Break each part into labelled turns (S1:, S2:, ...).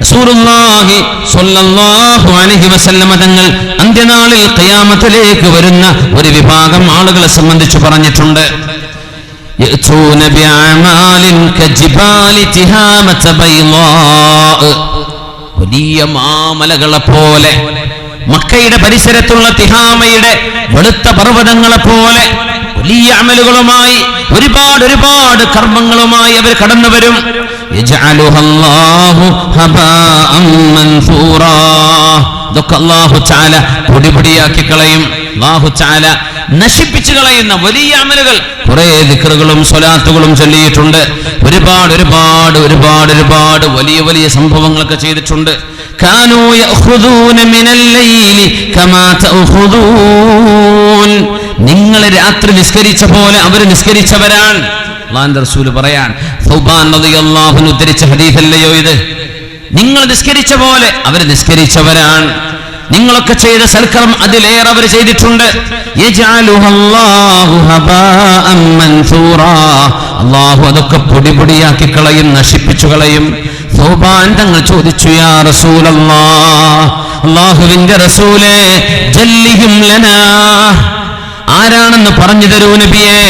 S1: റസൂലുള്ളാഹി സ്വല്ലല്ലാഹു അലൈഹി വസല്ലം തങ്ങൾ അന്ത്യനാളിൽ ഖിയാമത്തിലേക്ക് വരുന്ന ഒരു വിഭാഗം ആളുകളെ സംബന്ധിച്ച് പറഞ്ഞിട്ടുണ്ട്. യഅ്തൂന ബിഅമാലിൻ കജിബാലി തിഹാമത ബൈളാ, വലിയ മാമലകളെ പോലെ, മക്കയുടെ പരിസരത്തുള്ള തിഹാമയുടെ വെളുത്ത പർവ്വതങ്ങളെ പോലെ വലിയ അമലുകളുമായി ഒരുപാട് കർമ്മങ്ങളുമായി അവർ കടന്നു വരും. യജഅലുഹല്ലാഹു ഹബാഅൻ മൻസൂറാ, ഇതൊക്കെ അല്ലാഹു തആല പൊടിപൊടിയാക്കി കളയും. അല്ലാഹു തആല നശിപ്പിച്ചു കളയുന്ന വലിയ അമലുകൾ, കുറെ ദിക്റുകളും സ്വലാത്തുകളും ചൊല്ലിയിട്ടുണ്ട്. ഒരുപാട് വലിയ സംഭവങ്ങളൊക്കെ ചെയ്തിട്ടുണ്ട്. കാനൂ യഖുദൂന മിനൽ ലൈലി കമാ തഅഖുദൂൻ, നിങ്ങൾ രാത്രി നിസ്കരിച്ച പോലെ അവർ നിസ്കരിച്ചവരാണ്. അല്ലാഹുവിന്റെ റസൂൽ പറയാൻ, സൗബാൻ റളിയല്ലാഹു അൻഹു ഉദ്ധരിച്ച ഹദീസല്ലയോ ഇത്? നിങ്ങൾ നിസ്കരിച്ച പോലെ അവർ നിസ്കരിച്ചവരാണ്. നിങ്ങളൊക്കെ ചെയ്ത സൽക്കർമ്മം അതിലേറെ അവർ ചെയ്തിട്ടുണ്ട്. യജഅലുഹല്ലാഹു ഹബാഅൻ മൻസൂറാ, അല്ലാഹു അതൊക്കെ പൊടിപൊടിയാക്കി കളയും, നശിപ്പിച്ചു കളയും. സൗബാൻ തങ്ങൾ ചോദിച്ചു, യാ റസൂലല്ലാഹ്, അല്ലാഹുവിന്റെ റസൂലേ, ജല്ലിഹിം ലനാ, ആരാണെന്ന് പറഞ്ഞു തരൂ നബിയേ.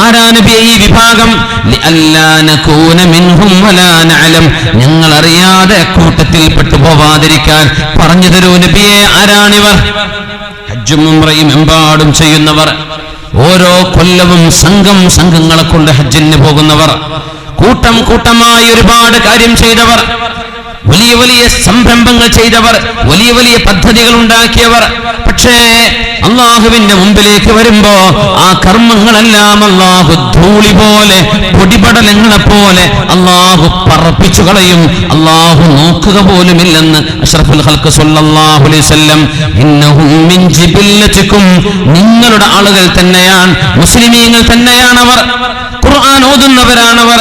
S1: ആരാ നബിയേ ഈ വിഭാഗം? ലിഅല്ലാ നകൂന മിൻഹും വലാ നഅലം, ഞങ്ങൾ അറിയാതെ കൂട്ടത്തിൽ പെട്ടുപോവാതിരിക്കാൻ പറഞ്ഞു തരൂ നബിയേ. ആരാണിവർ? ഹജ്ജും ഉംറയും എമ്പാടും ചെയ്യുന്നവർ, ഓരോ കൊല്ലവും സംഘങ്ങളെ കൊണ്ട് ഹജ്ജിന് പോകുന്നവർ, കൂട്ടമായി ഒരുപാട് കാര്യം ചെയ്തവർ, വലിയ സംരംഭങ്ങൾ ചെയ്തവർ, വലിയ പദ്ധതികൾ ഉണ്ടാക്കിയവർ. പക്ഷേ അള്ളാഹുവിന്റെ മുമ്പിലേക്ക് വരുമ്പോ ആ കർമ്മങ്ങളെല്ലാം അള്ളാഹു ധൂളി പോലെ, പൊടിപടലങ്ങളെ പോലെ അള്ളാഹു പറപ്പിച്ചു കളയും. അള്ളാഹു നോക്കുക പോലുമില്ലെന്ന് അഷ്റഫുൽ ഖൽഖ് സ്വല്ലല്ലാഹു അലൈഹി വസല്ലം, ഇന്നഹും മിൻ ജിബില്ലതികും, നിങ്ങളുടെ ആളുകൾ തന്നെയാണ്, മുസ്ലിമീങ്ങൾ തന്നെയാണവർ, ഖുർആൻ ഓതുന്നവരാണവർ.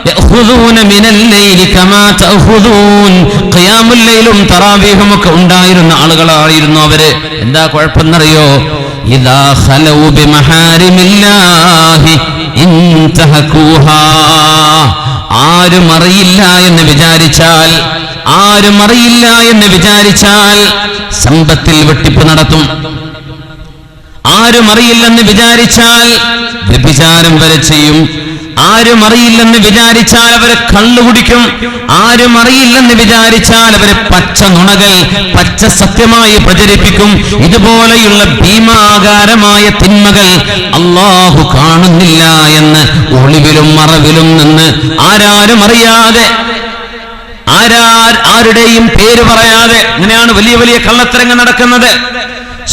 S1: യഖുദൂന മിനൽ ലൈലി കമാ തഅഖുദൂൻ, ഖിയാമുൽ ലൈലും തറാവീഹും ഒക്കെ ഉണ്ടായിരുന്ന ആളുകളായിരുന്നു അവര്. എന്താ കുഴപ്പമെന്നറിയോ? ഇദാ ഖലൗ ബിമഹാരിമില്ലാഹി ഇൻതഹകൂഹാ, ആരും അറിയില്ല എന്ന് വിചാരിച്ചാൽ സമ്പത്തിൽ വെട്ടിപ്പ് നടത്തും. ആരും അറിയില്ലെന്ന് വിചാരിച്ചാൽ വ്യഭിചാരം വരെ ചെയ്യും. ആരും അറിയില്ലെന്ന് വിചാരിച്ചാൽ അവരെ കള്ളു കുടിക്കും. ആരും അറിയില്ലെന്ന് വിചാരിച്ചാൽ അവരെ പച്ച നുണകൾ, പച്ച സത്യമായി പ്രചരിപ്പിക്കും. ഇതുപോലെയുള്ള ഭീമാകാരമായ തിന്മകൾ അല്ലാഹു കാണുന്നില്ല എന്ന് ഒളിവിലും മറവിലും നിന്ന് ആരാരും അറിയാതെ, ആരുടെയും പേര് പറയാതെ അങ്ങനെയാണ് വലിയ കള്ളത്തരങ്ങൾ നടക്കുന്നത്.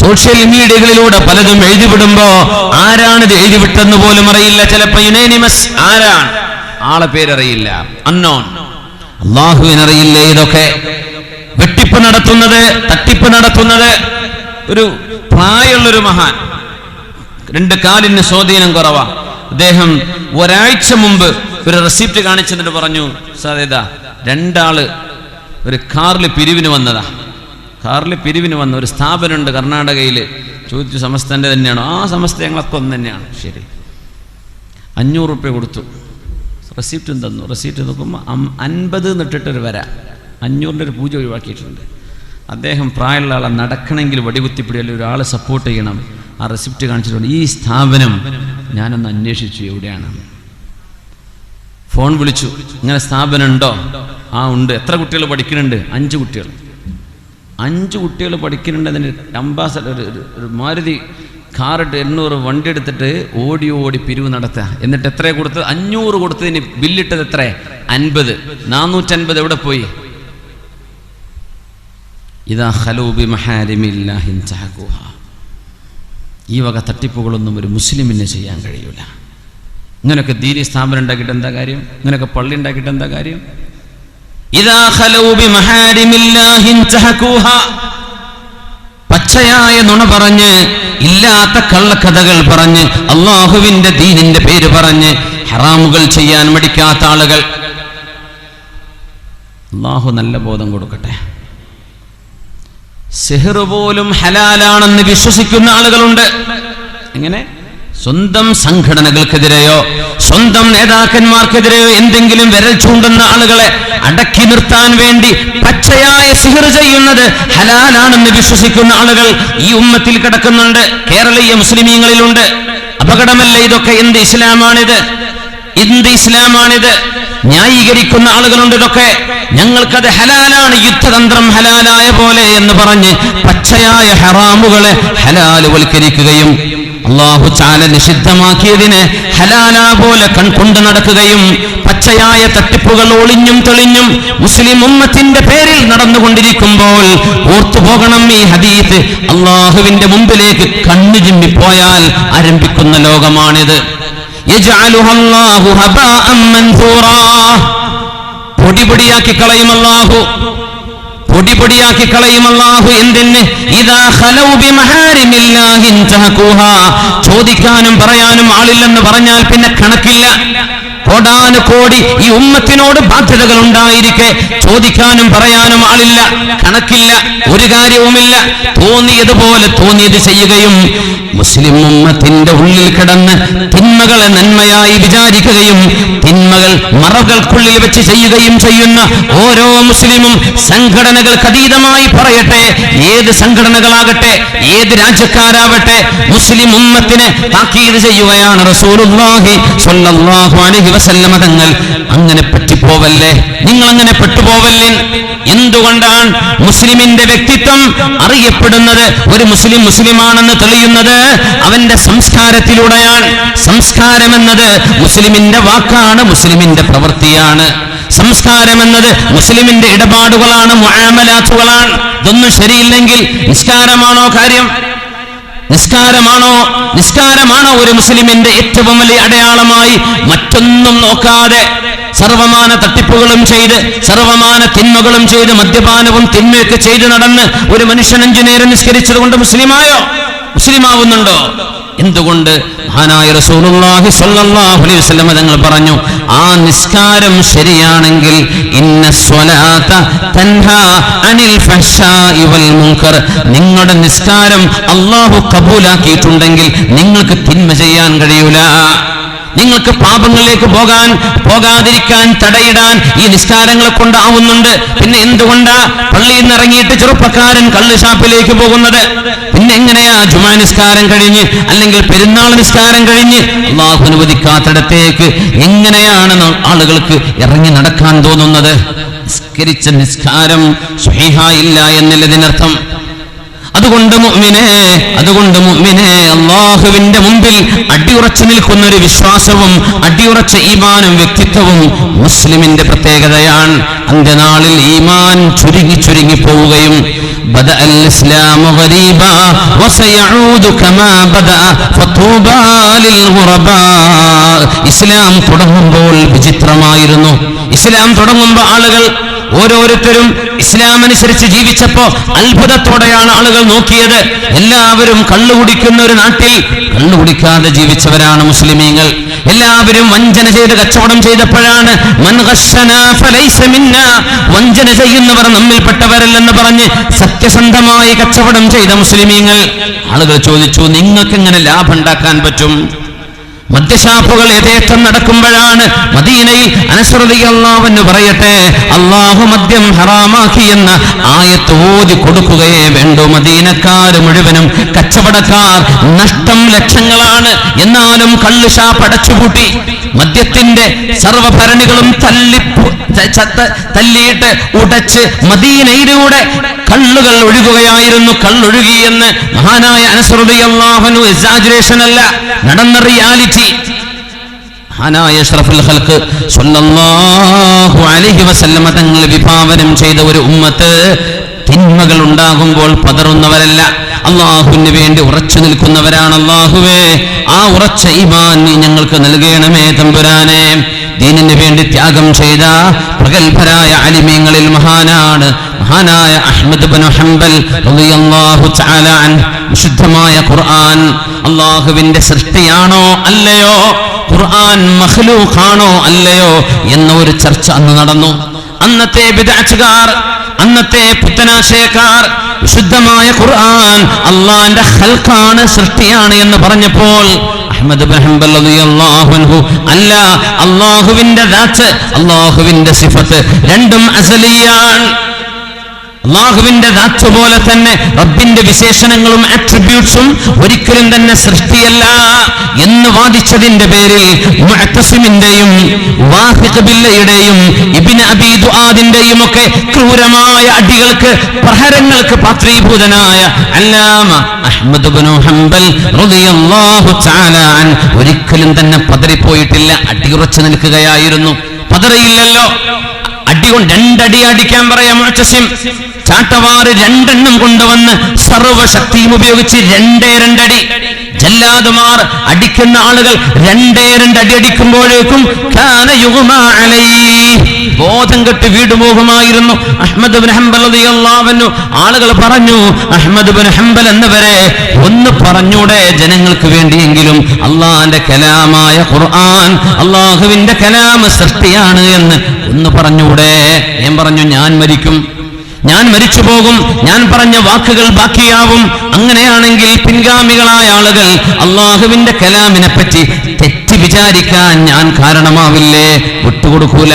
S1: സോഷ്യൽ മീഡിയകളിലൂടെ പലതും എഴുതിവിടുമ്പോ ആരാണിത് എഴുതിവിട്ടെന്ന് പോലും അറിയില്ല. ചിലപ്പോ യുനൈനിമസ്, ആരാണ്, ആളെ പേരറിയില്ല, അൺനോൺ. അല്ലാഹുവിനറിയില്ല ഇതൊക്കെ. വെട്ടിപ്പ് നടത്തുന്നത്, തട്ടിപ്പ് നടത്തുന്നത് ഒരു പ്രായമുള്ളൊരു മഹാൻ, 2 കാലിന് സ്വാധീനം കുറവാ. അദ്ദേഹം ഒരാഴ്ച മുമ്പ് ഒരു റെസിപ്റ്റ് കാണിച്ചെന്നിട്ട് പറഞ്ഞു, സാധ്യത 2 ആള് ഒരു കാറിൽ പിരിവിന് വന്നതാ. കാറിൽ പിരിവിന് വന്ന ഒരു സ്ഥാപനമുണ്ട് കർണാടകയിൽ. ചോദിച്ചു, സമസ്തൻ്റെ തന്നെയാണോ? ആ സമസ്ത ഞങ്ങളൊക്കെ ഒന്ന് തന്നെയാണ്. ശരി, 500 റുപ്യ കൊടുത്തു. റെസിപ്റ്റും തന്നു. റെസിപ്റ്റ് നോക്കുമ്പോൾ 50 എന്നിട്ടിട്ടൊരു വര, 500ൻ്റെ ഒരു പൂജ ഒഴിവാക്കിയിട്ടുണ്ട്. അദ്ദേഹം പ്രായമുള്ള ആളെ നടക്കണമെങ്കിൽ വടികുത്തിപ്പിടിയല്ലേ, ഒരാളെ സപ്പോർട്ട് ചെയ്യണം. ആ റെസിപ്റ്റ് കാണിച്ചിട്ടുണ്ട്. ഈ സ്ഥാപനം ഞാനൊന്ന് അന്വേഷിച്ചു, എവിടെയാണ്? ഫോൺ വിളിച്ചു, ഇങ്ങനെ സ്ഥാപനം ഉണ്ടോ? ആ ഉണ്ട്. എത്ര കുട്ടികൾ പഠിക്കുന്നുണ്ട്? 5 കുട്ടികൾ. 5 കുട്ടികൾ പഠിക്കുന്നുണ്ട്. അതിന് അംബാസഡർ ഒരു മാരുതി കാറിട്ട് 800 വണ്ടി എടുത്തിട്ട് ഓടി പിരിവ് നടത്തുക. എന്നിട്ട് എത്ര കൊടുത്തത്? 500 കൊടുത്തതിന് ബില്ലിട്ടത് എത്ര? 50. 450 എവിടെ പോയി? ഇദാ ഖലൂ ബിമഹാരിമില്ലാഹി ഇൻതഹകൂഹാ. ഈ വക തട്ടിപ്പുകളൊന്നും ഒരു മുസ്ലിമിനെ ചെയ്യാൻ കഴിയൂല. ഇങ്ങനെയൊക്കെ ദീനി സ്ഥാപനം ഉണ്ടാക്കിയിട്ട് എന്താ കാര്യം? ഇങ്ങനെയൊക്കെ പള്ളി ഉണ്ടാക്കിയിട്ട് എന്താ കാര്യം? ഇദാ ഖലൂ ബിമഹാരിമില്ലാഹി ഇൻതഹകൂഹാ. പച്ചയായ നുണ പറഞ്ഞ്, ഇല്ലാത്ത കള്ളക്കഥകൾ പറഞ്ഞ്, അള്ളാഹുവിന്റെ ദീനിന്റെ പേര് പറഞ്ഞ് ഹറാമുകൾ ചെയ്യാൻ മടിക്കാത്ത ആളുകൾ, അള്ളാഹു നല്ല ബോധം കൊടുക്കട്ടെ. സിഹ്ർ പോലും ഹലാലാണെന്ന് വിശ്വസിക്കുന്ന ആളുകളുണ്ട്. എങ്ങനെ? സ്വന്തം സംഘടനകൾക്കെതിരെയോ സ്വന്തം നേതാക്കന്മാർക്കെതിരെയോ എന്തെങ്കിലും വിരൽ ചൂണ്ടുന്ന ആളുകളെ അടക്കി നിർത്താൻ വേണ്ടി പച്ചയായ സിഹർ ചെയ്യുന്നത് ഹലാലാണെന്ന് വിശ്വസിക്കുന്ന ആളുകൾ ഈ ഉമ്മത്തിൽ കിടക്കുന്നുണ്ട്. കേരളീയ മുസ്ലിമീങ്ങളിലുണ്ട്. അപകടമല്ല ഇതൊക്കെ? എന്ത് ഇസ്ലാമാണിത്? എന്ത് ഇസ്ലാമാണിത്? ന്യായീകരിക്കുന്ന ആളുകളുണ്ട്. ഇതൊക്കെ ഞങ്ങൾക്കത് ഹലാലാണ്, യുദ്ധതന്ത്രം ഹലാലായ പോലെ എന്ന് പറഞ്ഞ് പച്ചയായ ഹറാമുകളെ ഹലാലുവൽക്കരിക്കുകയും അല്ലാഹു തആല നിഷിദ്ധമാക്കിയതിനെ ഹലാലാ പോലെ കൺകൊണ്ട് നടക്കുകയും പച്ചയായ തട്ടിപ്പുകൾ ഒളിഞ്ഞും തെളിഞ്ഞും മുസ്ലിം ഉമ്മത്തിന്റെ പേരിൽ നടന്നുകൊണ്ടിരിക്കുമ്പോൾ ഓർത്തുപോകണം ഈ ഹദീസ്. അല്ലാഹുവിന്റെ മുമ്പിലേക്ക് കണ്ണു ചിമ്മിപ്പോയാൽ ആരംഭിക്കുന്ന ലോകമാണിത്. യജ്അലുഹല്ലാഹു ഹബാഅൻ മൻസൂറാ. പൊടിപൊടിയാക്കി കളയും അല്ലാഹു, പൊടിപൊടിയാക്കി കളയും അല്ലാഹു. എന്തിന്? ഇദാ ഖലൗ ബിമഹാരിമില്ലാഹി ഇൻതഹഖൂഹാ. ചോദിക്കാനും പറയാനും ആളില്ലെന്ന് പറഞ്ഞാൽ പിന്നെ കണക്കില്ല. കോടാനുകോടി ഈ ഉമ്മത്തിനോട് ബാധ്യതകൾ ഉണ്ടായിരിക്കെ ചോദിക്കാനും പറയാനും ആളില്ല, കണക്കില്ല, ഒരു കാര്യവുമില്ല. തോന്നിയതുപോലെ തോന്നിയത് ചെയ്യുകയും മുസ്ലിം ഉമ്മത്തിന്റെ ഉള്ളിൽ കിടന്ന് തിന്മകളെ നന്മയായി വിചാരിക്കുകയും തിന്മകൾ മറകൾക്കുള്ളിൽ വെച്ച് ചെയ്യുകയും ചെയ്യുന്ന ഓരോ മുസ്ലിമും സംഘടനകൾക്ക് അതീതമായി പറയട്ടെ, ഏത് സംഘടനകളാകട്ടെ, ഏത് രാജ്യക്കാരാവട്ടെ, മുസ്ലിം ഉമ്മത്തിനെ താക്കീത് ചെയ്യുകയാണ് റസൂലുള്ളാഹി സ്വല്ലല്ലാഹു അലൈഹി വസല്ലമ തങ്ങൾ. അങ്ങനെ പറ്റിപ്പോവല്ലേ, നിങ്ങൾ അങ്ങനെ പെട്ടുപോവല്ലേ. എന്തുകൊണ്ടാണ് മുസ്ലിമിന്റെ വ്യക്തിത്വം അറിയപ്പെടുന്നത്? ഒരു മുസ്ലിം മുസ്ലിമാണെന്ന് തെളിയുന്നത് അവന്റെ സംസ്കാരത്തിലൂടെയാണ്. സംസ്കാരം എന്നത് മുസ്ലിമിന്റെ വാക്കാണ്, മുസ്ലിമിന്റെ പ്രവൃത്തിയാണ്. സംസ്കാരം എന്നത് മുസ്ലിമിന്റെ ഇടപാടുകളാണ്, മുആമലാത്തുകളാണ്. ഇതൊന്നും ശരിയില്ലെങ്കിൽ നിസ്കാരമാണോ കാര്യം? നിസ്കാരമാണോ ഒരു മുസ്ലിമിന്റെ ഏറ്റവും വലിയ അടയാളമായി? മറ്റൊന്നും നോക്കാതെ സർവമാന തട്ടിപ്പുകളും ചെയ്ത് സർവമാന തിന്മകളും ചെയ്ത് മദ്യപാനവും തിന്മയൊക്കെ ചെയ്ത് നടന്ന് ഒരു മനുഷ്യൻ 5 നേരം നിസ്കരിച്ചത് കൊണ്ട് മുസ്ലിമായോ? മുസ്ലിമാവുന്നുണ്ടോ? എന്തുകൊണ്ട്? മഹാനായ റസൂലുള്ളാഹി സ്വല്ലല്ലാഹു അലൈഹി വസല്ലം തങ്ങൾ പറഞ്ഞു, ആ നിസ്കാരം ശരിയാണെങ്കിൽ ഇന്ന സ്വലാത്ത തൻഹാ അനിൽ ഫഹ്ശാഇ വൽ മുൻകർ. നിങ്ങളുടെ നിസ്കാരം അല്ലാഹു കബൂലാക്കിയിട്ടുണ്ടെങ്കിൽ നിങ്ങൾക്ക് തിന്മ ചെയ്യാൻ കഴിയൂല. നിങ്ങൾക്ക് പാപങ്ങളിലേക്ക് പോകാതിരിക്കാൻ തടയിടാൻ ഈ നിസ്കാരങ്ങളെ കൊണ്ടാവുന്നുണ്ട്. പിന്നെ എന്തുകൊണ്ടാ പള്ളിയിൽ നിന്ന് ഇറങ്ങിയിട്ട് ചെറുപ്പക്കാരൻ കള്ള് ഷാപ്പിലേക്ക് പോകുന്നത്? പിന്നെ എങ്ങനെയാ ജുമാ നിസ്കാരം കഴിഞ്ഞ് അല്ലെങ്കിൽ പെരുന്നാൾ നിസ്കാരം കഴിഞ്ഞ് അല്ലാഹു അനുവദിക്കാത്തിടത്തേക്ക് എങ്ങനെയാണ് ആളുകൾക്ക് ഇറങ്ങി നടക്കാൻ തോന്നുന്നത്? നിസ്കരിച്ച നിസ്കാരം സ്വഹീഹായില്ല എന്നതിനർത്ഥം. അതുകൊണ്ട് മുഅ്മിനേ അല്ലാഹുവിന്റെ മുമ്പിൽ അടിയുറച്ചു നിൽക്കുന്ന ഒരു വിശ്വാസവും അടിയുറച്ച ഈമാനും വ്യക്തിത്വവും മുസ്ലിമിന്റെ പ്രത്യേകതയാണ്. അന്ത്യനാളിൽ ഈമാൻ ചുരുങ്ങി പോവുകയും ബദഅൽ ഇസ്ലാമു ഗരീബാ വസയഊദു കമാ ബദഅ ഫതൂബാ ലിൽ ഗുറബാ. ഇസ്ലാം തുടങ്ങുമ്പോൾ വിചിത്രമായിരുന്നു. ഇസ്ലാം തുടങ്ങുമ്പോൾ ആളുകൾ ഓരോരുത്തരും ഇസ്ലാം അനുസരിച്ച് ജീവിച്ചപ്പോ അത്ഭുതത്തോടെയാണ് ആളുകൾ നോക്കിയത്. എല്ലാവരും കള്ളുകുടിക്കുന്ന ഒരു നാട്ടിൽ കള്ളുകുടിക്കാതെ ജീവിച്ചവരാണ് മുസ്ലിമീങ്ങൾ. എല്ലാവരും വഞ്ചന ചെയ്ത് കച്ചവടം ചെയ്തപ്പോഴാണ് മൻ ഗശ്ശനാ ഫലൈസ മിന്നാ, വഞ്ചന ചെയ്യുന്നവർ നമ്മിൽപ്പെട്ടവരല്ലെന്ന് പറഞ്ഞ് സത്യസന്ധമായി കച്ചവടം ചെയ്ത മുസ്ലിമീങ്ങൾ. ആളുകൾ ചോദിച്ചു, നിങ്ങൾക്ക് എങ്ങനെ ലാഭം ഉണ്ടാക്കാൻ പറ്റും? മദ്യഷാപ്പുകൾ യഥേഷ്ടം നടക്കുമ്പോഴാണ് മദീനയിൽ അനസ് റളിയല്ലാഹു അൻഹു പറയട്ടെ, അല്ലാഹു മദ്യം ഹറാമാക്കി എന്ന ആയത്ത് ഓതി കൊടുക്കുകയേ വേണ്ടൂ. മദീനക്കാര് മുഴുവനും കച്ചവടക്കാർ, നഷ്ടം ലക്ഷങ്ങളാണ്. എന്നാലും കള്ള് ഷാപ്പ് അടച്ചുപൂട്ടി മദ്യത്തിന്റെ സർവഭരണികളും തല്ലിയിട്ട് ഉടച്ച് മദീനയിലൂടെ കള്ളുകൾ ഒഴുകുകയായിരുന്നു. കള്ളൊഴുകി എന്ന് മഹാനായ അനസ് റളിയല്ലാഹു അൻഹു എക്സാജറേഷൻ അല്ല, നടന്ന റിയാലിറ്റി. മഹാനായ അഷ്റഫുൽ ഖൽഖ് സ്വല്ലല്ലാഹു അലൈഹി വസല്ലം തങ്ങൾ വിഭാവനം ചെയ്ത ഒരു ഉമ്മത്ത് തിന്മകൾ ഉണ്ടാകുമ്പോൾ പതറുന്നവരല്ല, അല്ലാഹുവിന് വേണ്ടി ഉറച്ചു നിൽക്കുന്നവരാണ്. അല്ലാഹുവേ, ആ ഉറച്ച ഈമാൻ നീ ഞങ്ങൾക്ക് നൽകണമേ തമ്പുരാനെ. ദീനിന് വേണ്ടി ത്യാഗം ചെയ്ത പ്രഗൽഭരായ അലിമീങ്ങളിൽ മഹാനായ അഹ്മദ് ഇബ്നു ഹംബൽ റളിയല്ലാഹു തആല അൻഹു വിശുദ്ധമായ ഖുർആൻ അല്ലാഹുവിന്റെ സൃഷ്ടിയാണോ അല്ലയോ, ഖുർആൻ മഖ്ലൂഖാണോ അല്ലയോ എന്ന ഒരു ചർച്ച അന്ന് നടന്നു. അന്നത്തെ ബിദ്അത്തുകാർ, അന്നത്തെ പുത്തനാശയക്കാർ വിശുദ്ധമായ ഖുർആൻ അല്ലാഹുവിന്റെ ഖൽഖാണ്, സൃഷ്ടിയാണ് എന്ന് പറഞ്ഞപ്പോൾ അഹ്മദ് ഇബ്നു ഹംബൽ റളിയല്ലാഹു അൻഹു അല്ല, അല്ലാഹുവിന്റെ ദാത്ത്, അല്ലാഹുവിന്റെ സിഫത്ത് രണ്ടും അസലിയാണ്. അള്ളാഹുവിന്റെ ദാത്ത് പോലെ തന്നെ റബ്ബിന്റെ വിശേഷണങ്ങളും ആട്രിബ്യൂട്ട്സും ഒരിക്കലും തന്നെ സൃഷ്ടിയല്ല എന്ന് വാദിച്ചതിന്റെ പേരിൽ മുഅ്തസിമിന്റെയും വാഹിഖ് ബില്ലയുടെയും ഇബ്നു അബീ ദുആദിന്റെയും ഒക്കെ ക്രൂരമായ അടികൾക്ക് പ്രഹരങ്ങൾക്ക് പാത്രീഭൂതനായ അല്ലാമ അഹ്മദ് ഇബ്നു ഹംബൽ റളിയല്ലാഹു തആല അൻ ഒരിക്കലും തന്നെ പതറിപ്പോയിട്ടില്ല. അടിയുറച്ചു നിൽക്കുകയായിരുന്നു. പതറിയില്ലല്ലോ. അടികൊണ്ട് രണ്ടടി അടിക്കാൻ പറയാം. മുഅ്തസിം ചാട്ടവാറ് രണ്ടെണ്ണം കൊണ്ടുവന്ന് സർവശക്തിയും ഉപയോഗിച്ച് രണ്ടടി. ജല്ലാദുമാർ അടിക്കുന്ന ആളുകൾ രണ്ടടി അടിക്കുമ്പോഴേക്കും ബോധം കെട്ട് വീടുപോകുമായിരുന്നു. അഹ്മദ് ഇബ്നു ഹംബൽ റളിയല്ലാഹു അൻഹു ആളുകൾ പറഞ്ഞു, അഹ്മദ് ഇബ്നു ഹംബൽ എന്നവരെ ഒന്ന് പറഞ്ഞൂടെ ജനങ്ങൾക്ക് വേണ്ടിയെങ്കിലും അള്ളാന്റെ കലാമായ ഖുർആൻ അള്ളാഹുവിന്റെ കലാം സൃഷ്ടിയാണ് എന്ന് ഒന്ന് പറഞ്ഞൂടെ? ഞാൻ പറഞ്ഞു, ഞാൻ മരിക്കും, ഞാൻ മരിച്ചു പോകും, ഞാൻ പറഞ്ഞ വാക്കുകൾ ബാക്കിയാവും. അങ്ങനെയാണെങ്കിൽ പിൻഗാമികളായ ആളുകൾ അള്ളാഹുവിന്റെ കലാമിനെ പറ്റി തെറ്റി വിചാരിക്കാൻ ഞാൻ കാരണമാവില്ലേ? വിട്ടുകൊടുക്കൂല.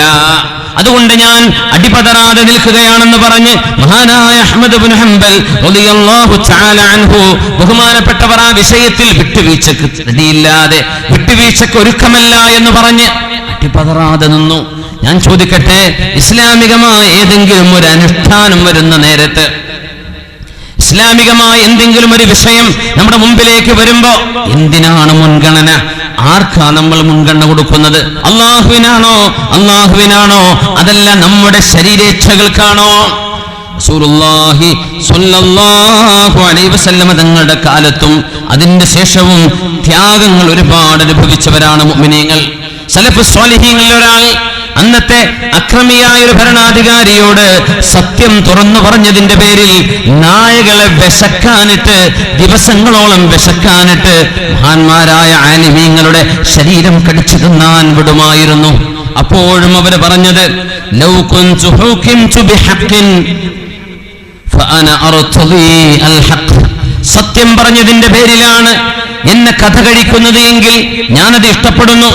S1: അതുകൊണ്ട് ഞാൻ അടിപതറാതെ നിൽക്കുകയാണെന്ന് പറഞ്ഞ് മഹാനായ അഹ്മദ് ഇബ്നു ഹംബൽ റളിയല്ലാഹു തആല അൻഹു ബഹുമാനപ്പെട്ടവർ ആ വിഷയത്തിൽ വിട്ടുവീഴ്ചക്ക് റെഡിയില്ലാതെ, വിട്ടുവീഴ്ചക്ക് ഒരുക്കമല്ല എന്ന് പറഞ്ഞ് അടിപതറാതെ നിന്നു. ഞാൻ ചോദിക്കട്ടെ, ഇസ്ലാമികമായ ഏതെങ്കിലും ഒരു അനുഷ്ഠാനം വരുന്ന നേരത്ത്, ഇസ്ലാമികമായ എന്തെങ്കിലും ഒരു വിഷയം നമ്മുടെ മുമ്പിലേക്ക് വരുമ്പോ എന്തിനാണ് മുൻഗണന? ആർക്കാ നമ്മൾ മുൻഗണന കൊടുക്കുന്നത്? അള്ളാഹുവിനാണോ അതല്ല നമ്മുടെ ശരീരേച്ഛകൾക്കാണോ? റസൂലുള്ളാഹി സ്വല്ലല്ലാഹു അലൈഹി വസല്ലമ തങ്ങളുടെ കാലത്തും അതിന്റെ ശേഷവും ത്യാഗങ്ങൾ ഒരുപാട് അനുഭവിച്ചവരാണ് മുഅ്മിനീങ്ങൾ. സലഫ് സ്വാലിഹീങ്ങളിൽ ഒരാൾ അന്നത്തെ അക്രമിയായ ഒരു ഭരണാധികാരിയോട് സത്യം തുറന്നു പറഞ്ഞതിന്റെ പേരിൽ നായകളെ വിശക്കാനിട്ട്, ദിവസങ്ങളോളം വിശക്കാനിട്ട് മഹാന്മാരായ ആലിമീങ്ങളുടെ ശരീരം കടിച്ചു തിന്നാൻ വിടുമായിരുന്നു. അപ്പോഴും അവർ പറഞ്ഞത്, ലൗ കുൻതു ഹുകിംതു ബിഹഖിൻ ഫഅന അർതദി അൽ ഹഖ്. സത്യം പറഞ്ഞതിന്റെ പേരിലാണ് എന്നെ കഥ കഴിക്കുന്നത് എങ്കിൽ ഞാനത് ഇഷ്ടപ്പെടുന്നു.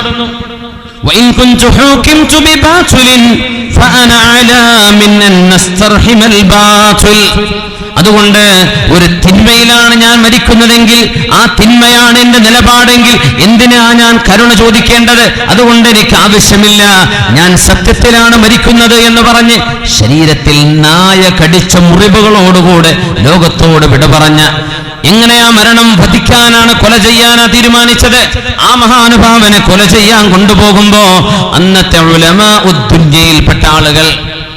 S1: وإن كنت حكمت بباطل فأنا على من أن نسترحم الباطل. അതുകൊണ്ട് ഒരു തിന്മയിലാണ് ഞാൻ മരിക്കുന്നതെങ്കിൽ, ആ തിന്മയാണ് എന്റെ നിലപാടെങ്കിൽ എന്തിനാ ഞാൻ കരുണ ചോദിക്കേണ്ടത്? അതുകൊണ്ട് എനിക്ക് ആവശ്യമില്ല, ഞാൻ സത്യത്തിലാണ് മരിക്കുന്നത് എന്ന് പറഞ്ഞ് ശരീരത്തിൽ നായ കടിച്ച മുറിവുകളോടുകൂടെ ലോകത്തോട് വിട പറഞ്ഞ, എങ്ങനെയാ മരണം വധിക്കാനാണ്, കൊല ചെയ്യാനാ തീരുമാനിച്ചത്? ആ മഹാനുഭാവനെ കൊല ചെയ്യാൻ കൊണ്ടുപോകുമ്പോ അന്നത്തെ ഉലമാ ഉദ്ദുന്യയിൽപ്പെട്ട ആളുകൾ,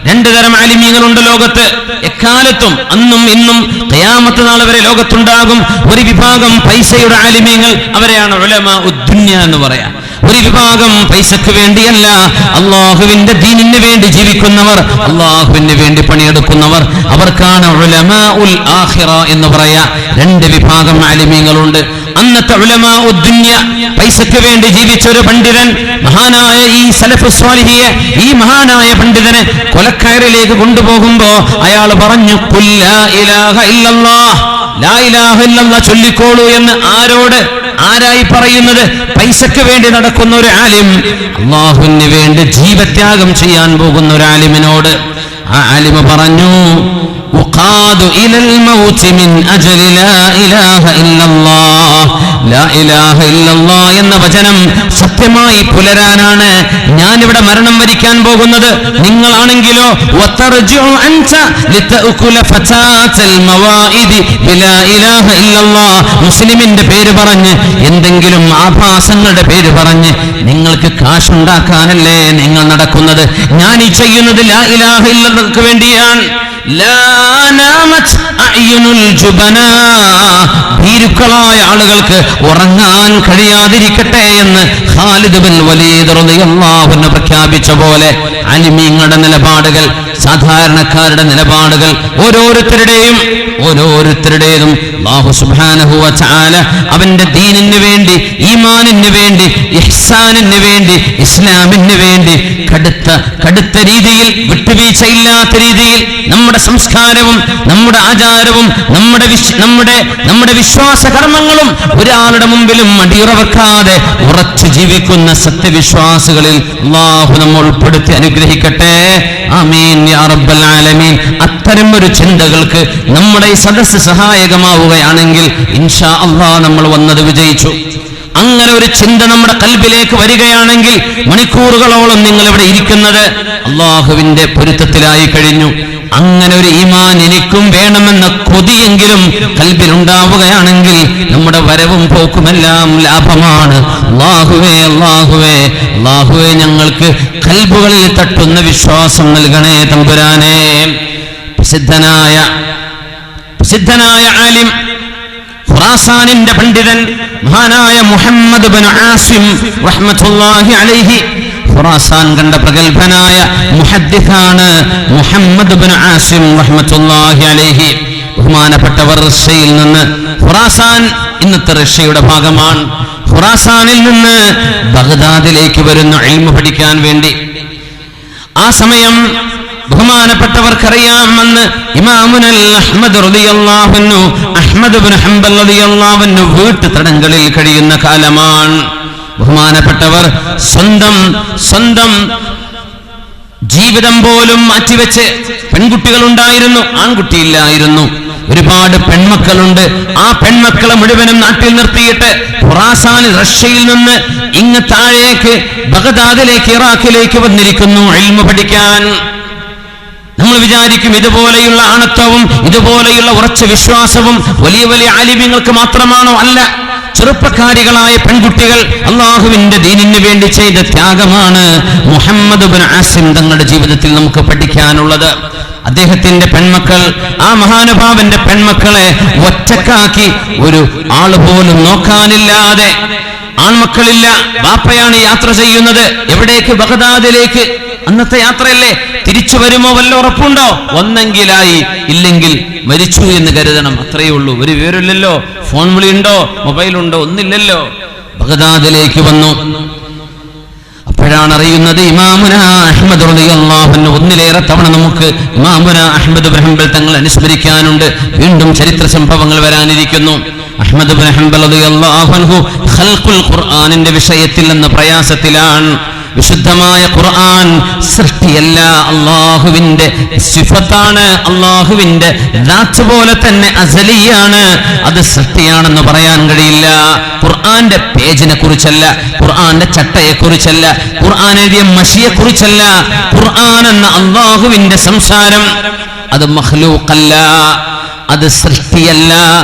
S1: രണ്ടു തരം ആലിമീങ്ങളുണ്ട് ലോകത്ത്. എക്കാലത്തും അന്നും ഇന്നും ഖിയാമത്ത് നാൾ വരെ ലോകത്തുണ്ടാകും. ഒരു വിഭാഗം പൈസയുടെ ആലിമീങ്ങൾ, അവരെയാണ് ഉലമാ ഉദ്ദുന്യ എന്ന് പറയാ. ഒരു വിഭാഗം പൈസക്ക് വേണ്ടിയല്ല, അള്ളാഹുവിന്റെ ദീനിന് വേണ്ടി ജീവിക്കുന്നവർ, അള്ളാഹുവിന് വേണ്ടി പണിയെടുക്കുന്നവർ, അവർക്കാണ് ഉലമാ ഉൽ ആഖിറ എന്ന് പറയാ. രണ്ട് വിഭാഗം ആലിമീങ്ങളുണ്ട്. അന്നത്തെ ഉലമാ ഉദ്ദുന്യ, പൈസക്ക് വേണ്ടി ജീവിച്ച ഒരു പണ്ഡിതൻ, മഹാനായ ഈ സലഫ് സ്വാലിഹിയെ, ഈ മഹാനായ പണ്ഡിതനെ കൊലക്കയറിലേക്ക് കൊണ്ടുപോകുമ്പോ അയാൾ പറഞ്ഞു, ഖുൽ ലാ ഇലാഹ ഇല്ലല്ലാഹ്, ലാ ഇലാഹ ഇല്ലല്ലാഹ് ചൊല്ലിക്കോളൂ എന്ന്. ആരോട്? ആരായി പറയുന്നത്? പൈസക്ക് വേണ്ടി നടക്കുന്ന ഒരു ആലിം, അള്ളാഹുവിന് വേണ്ടി ജീവത്യാഗം ചെയ്യാൻ പോകുന്ന ഒരു ആലിമിനോട്. ആ ആലിമ പറഞ്ഞു, ഉഖാദു ഇലൽ മൗതി മിൻ അജ്ലി ലാ ഇലാഹ ഇല്ലല്ലാഹ്. ലാ ഇലാഹ ഇല്ലല്ലാഹ് എന്ന വചനം സത്യമായി പുലരാനാണ് ഞാനിവിടെ മരണം വരിക്കാൻ പോകുന്നത്. നിങ്ങളാണെങ്കിലോ വതർജിഉ അൻത ലിതഅകുല ഫതാതൽ മവാഇദി ബിലാ ഇലാഹ ഇല്ലല്ലാഹ്, മുസ്ലിമിന്റെ പേര് പറഞ്ഞ്, എന്തെങ്കിലും ആഭാസങ്ങളുടെ പേര് പറഞ്ഞ് നിങ്ങൾക്ക് കാശുണ്ടാക്കാനല്ലേ നിങ്ങൾ നടക്കുന്നത്? ഞാൻ ഈ ചെയ്യുന്നത് ലാ ഇലാഹ ഇല്ലല്ലാഹ്ക്ക് വേണ്ടിയാണ്. ഭീരുക്കളായ ആളുകൾക്ക് ഉറങ്ങാൻ കഴിയാതിരിക്കട്ടെ എന്ന് ഖാലിദ് ബിൻ വലീദ് റളിയല്ലാഹു അൻഹു പ്രഖ്യാപിച്ച പോലെ ആലിമീങ്ങളുടെ നിലപാടുകൾ, സാധാരണക്കാരുടെ നിലപാടുകൾ, ഓരോരുത്തരുടേതും അല്ലാഹു സുബ്ഹാനഹു വ തആല അവന്റെ ദീനിന് വേണ്ടി, ഈമാനിന് വേണ്ടി, ഇഹ്സാനിന് വേണ്ടി, ഇസ്ലാമിന് വേണ്ടി കടുത്ത രീതിയിൽ, വിട്ടുവീഴ്ചയില്ലാത്ത രീതിയിൽ നമ്മുടെ സംസ്കാരവും നമ്മുടെ ആചാരവും നമ്മുടെ വിശ്വാസ കർമ്മങ്ങളും ഒരാളുടെ മുമ്പിലും അടിയുറവെക്കാതെ ഉറച്ചു ജീവിക്കുന്ന സത്യവിശ്വാസികളിൽ അല്ലാഹു നമ്മെ ഉൾപ്പെടുത്തി അനുഗ്രഹിക്കട്ടെ. ആമീൻ യാ റബ്ബൽ ആലമീൻ. അത്തരം ഒരു ചിന്തകൾക്ക് നമ്മുടെ ഈ സദസ്സ് സഹായകമാവുകയാണെങ്കിൽ ഇൻഷാ അല്ലാഹ് നമ്മൾ വന്നത് വിജയിച്ചു. അങ്ങനെ ഒരു ചിന്ത നമ്മുടെ കൽബിലേക്ക് വരികയാണെങ്കിൽ മണിക്കൂറുകളോളം നിങ്ങൾ ഇവിടെ ഇരിക്കുന്നത് അള്ളാഹുവിന്റെ പൊരുത്തത്തിലായി കഴിഞ്ഞു. അങ്ങനെ ഒരു ഈമാൻ എനിക്കും വേണമെന്ന കൊതിയെങ്കിലും കൽബിലുണ്ടാവുകയാണെങ്കിൽ നമ്മുടെ വരവും പോക്കുമെല്ലാം ലാഭമാണ്. അല്ലാഹുവേ അല്ലാഹുവേ അല്ലാഹുവേ, ഞങ്ങൾക്ക് കൽബുകളിൽ തട്ടുന്ന വിശ്വാസം നൽകണേ തമ്പുരാനേ. പ്രസിദ്ധനായ ആലിം, ഖുറാസാനിന്റെ പണ്ഡിതൻ മഹാനായ മുഹമ്മദ് ബിൻ ആസിം റഹ്മത്തുള്ളാഹി അലൈഹി, ഖുറാസാൻ കണ്ട പ്രഗൽഭനായ മുഹദ്ദിസാണ് മുഹമ്മദ് ബിൻ ആസിം റഹ്മത്തുള്ളാഹി അലൈഹി. ബഹുമാനപ്പെട്ടവർ റഷ്യയിൽ നിന്ന്, ഖുറാസാൻ ഇന്നത്തെ റഷ്യയുടെ ഭാഗമാണ്, ഖുറാസാനിൽ നിന്ന് ബഗ്ദാദിലേക്ക് വരുന്ന ഇൽമു പഠിക്കാൻ വേണ്ടി. ആ സമയം ബഹുമാനപ്പെട്ടവർക്കറിയാമെന്ന് ഇമാമുനൽ അഹ്മദ് റളിയല്ലാഹു അൻഹു, അഹ്മദ് ഇബ്നു ഹംബൽ റളിയല്ലാഹു അൻഹു വീട്ടുതടങ്കലിൽ കഴിയുന്ന കാലമാണ്. ബഹുമാനപ്പെട്ടവർ സ്വന്തം ജീവിതം പോലും മാറ്റിവെച്ച്, പെൺകുട്ടികൾ ഉണ്ടായിരുന്നു, ആൺകുട്ടിയില്ലായിരുന്നു, ഒരുപാട് പെൺമക്കളുണ്ട്. ആ പെൺമക്കളെ മുഴുവനും നാട്ടിൽ നിർത്തിയിട്ട് ഖുറാസാൻ റഷ്യയിൽ നിന്ന് ഇങ്ങ് താഴേക്ക് ബഗ്ദാദിലേക്ക്, ഇറാഖിലേക്ക് വന്നിരിക്കുന്നു ഇൽമു പഠിക്കാൻ. നമ്മൾ വിചാരിക്കും ഇതുപോലെയുള്ള ആണത്വവും ഇതുപോലെയുള്ള ഉറച്ച വിശ്വാസവും വലിയ വലിയ ആലിമ്യങ്ങൾക്ക് മാത്രമാണോ? അല്ല, ചെറുപ്പക്കാരികളായ പെൺകുട്ടികൾ അള്ളാഹുവിന്റെ ദീനിന് വേണ്ടി ചെയ്ത ത്യാഗമാണ് മുഹമ്മദ് ഇബ്നു ആസിം തങ്ങളുടെ ജീവിതത്തിൽ നമുക്ക് പഠിക്കാനുള്ളത്. അദ്ദേഹത്തിന്റെ പെൺമക്കൾ, ആ മഹാനുഭാവന്റെ പെൺമക്കളെ ഒറ്റക്കാക്കി ഒരു ആള് പോലും നോക്കാനില്ലാതെ, ആൺമക്കളില്ല, ബാപ്പയാണ് യാത്ര ചെയ്യുന്നത്. എവിടേക്ക്? ബഗ്ദാദിലേക്ക്. അന്നത്തെ യാത്രയല്ലേ, തിരിച്ചു വരുമോ വല്ല ഉറപ്പുണ്ടോ? ഒന്നെങ്കിലായി, ഇല്ലെങ്കിൽ മരിച്ചു എന്ന് കരുതണം. അത്രയേ ഉള്ളൂ. ഒരു വിവരമില്ലല്ലോ, ഫോൺ വിളിയുണ്ടോ, മൊബൈലുണ്ടോ, ഒന്നില്ലല്ലോ. ബഗ്ദാദിലേക്ക് വന്നു. അപ്പോഴാണ് അറിയുന്നത് ഇമാമുന അഹ്മദ് റളിയല്ലാഹു അൻഹു. ഒന്നിലേറെ തവണ നമുക്ക് ഇമാമുന അഹ്മദ് ഇബ്നു ഹംബൽ തങ്ങൾ അനുസ്മരിക്കാനുണ്ട്. വീണ്ടും ചരിത്ര സംഭവങ്ങൾ വരാനിരിക്കുന്നു. അഹ്മദ് ഇബ്നു ഹംബൽ റളിയല്ലാഹു അൻഹു ഖൽഖുൽ ഖുർആനിന്റെ വിഷയത്തിൽ നിന്ന് പ്രയാസത്തിലാണ്. വിശുദ്ധമായ ഖുർആൻ സൃഷ്ടിയല്ല, അള്ളാഹുവിന്റെ സിഫത്താണ്, അള്ളാഹുവിന്റെ ദാത്ത് പോലെ തന്നെ അസലിയാണ്. അത് സൃഷ്ടിയാണെന്ന് പറയാൻ കഴിയില്ല. ഖുർആന്റെ പേജിനെ കുറിച്ചല്ല, ഖുർആന്റെ ചട്ടയെ കുറിച്ചല്ല, ഖുർആൻ എഴുതിയ മഷിയെ കുറിച്ചല്ല. ഖുർആൻ എന്ന അള്ളാഹുവിന്റെ സംസാരം അത് മഖ്ലൂഖല്ല, അത് സൃഷ്ടിയല്ല,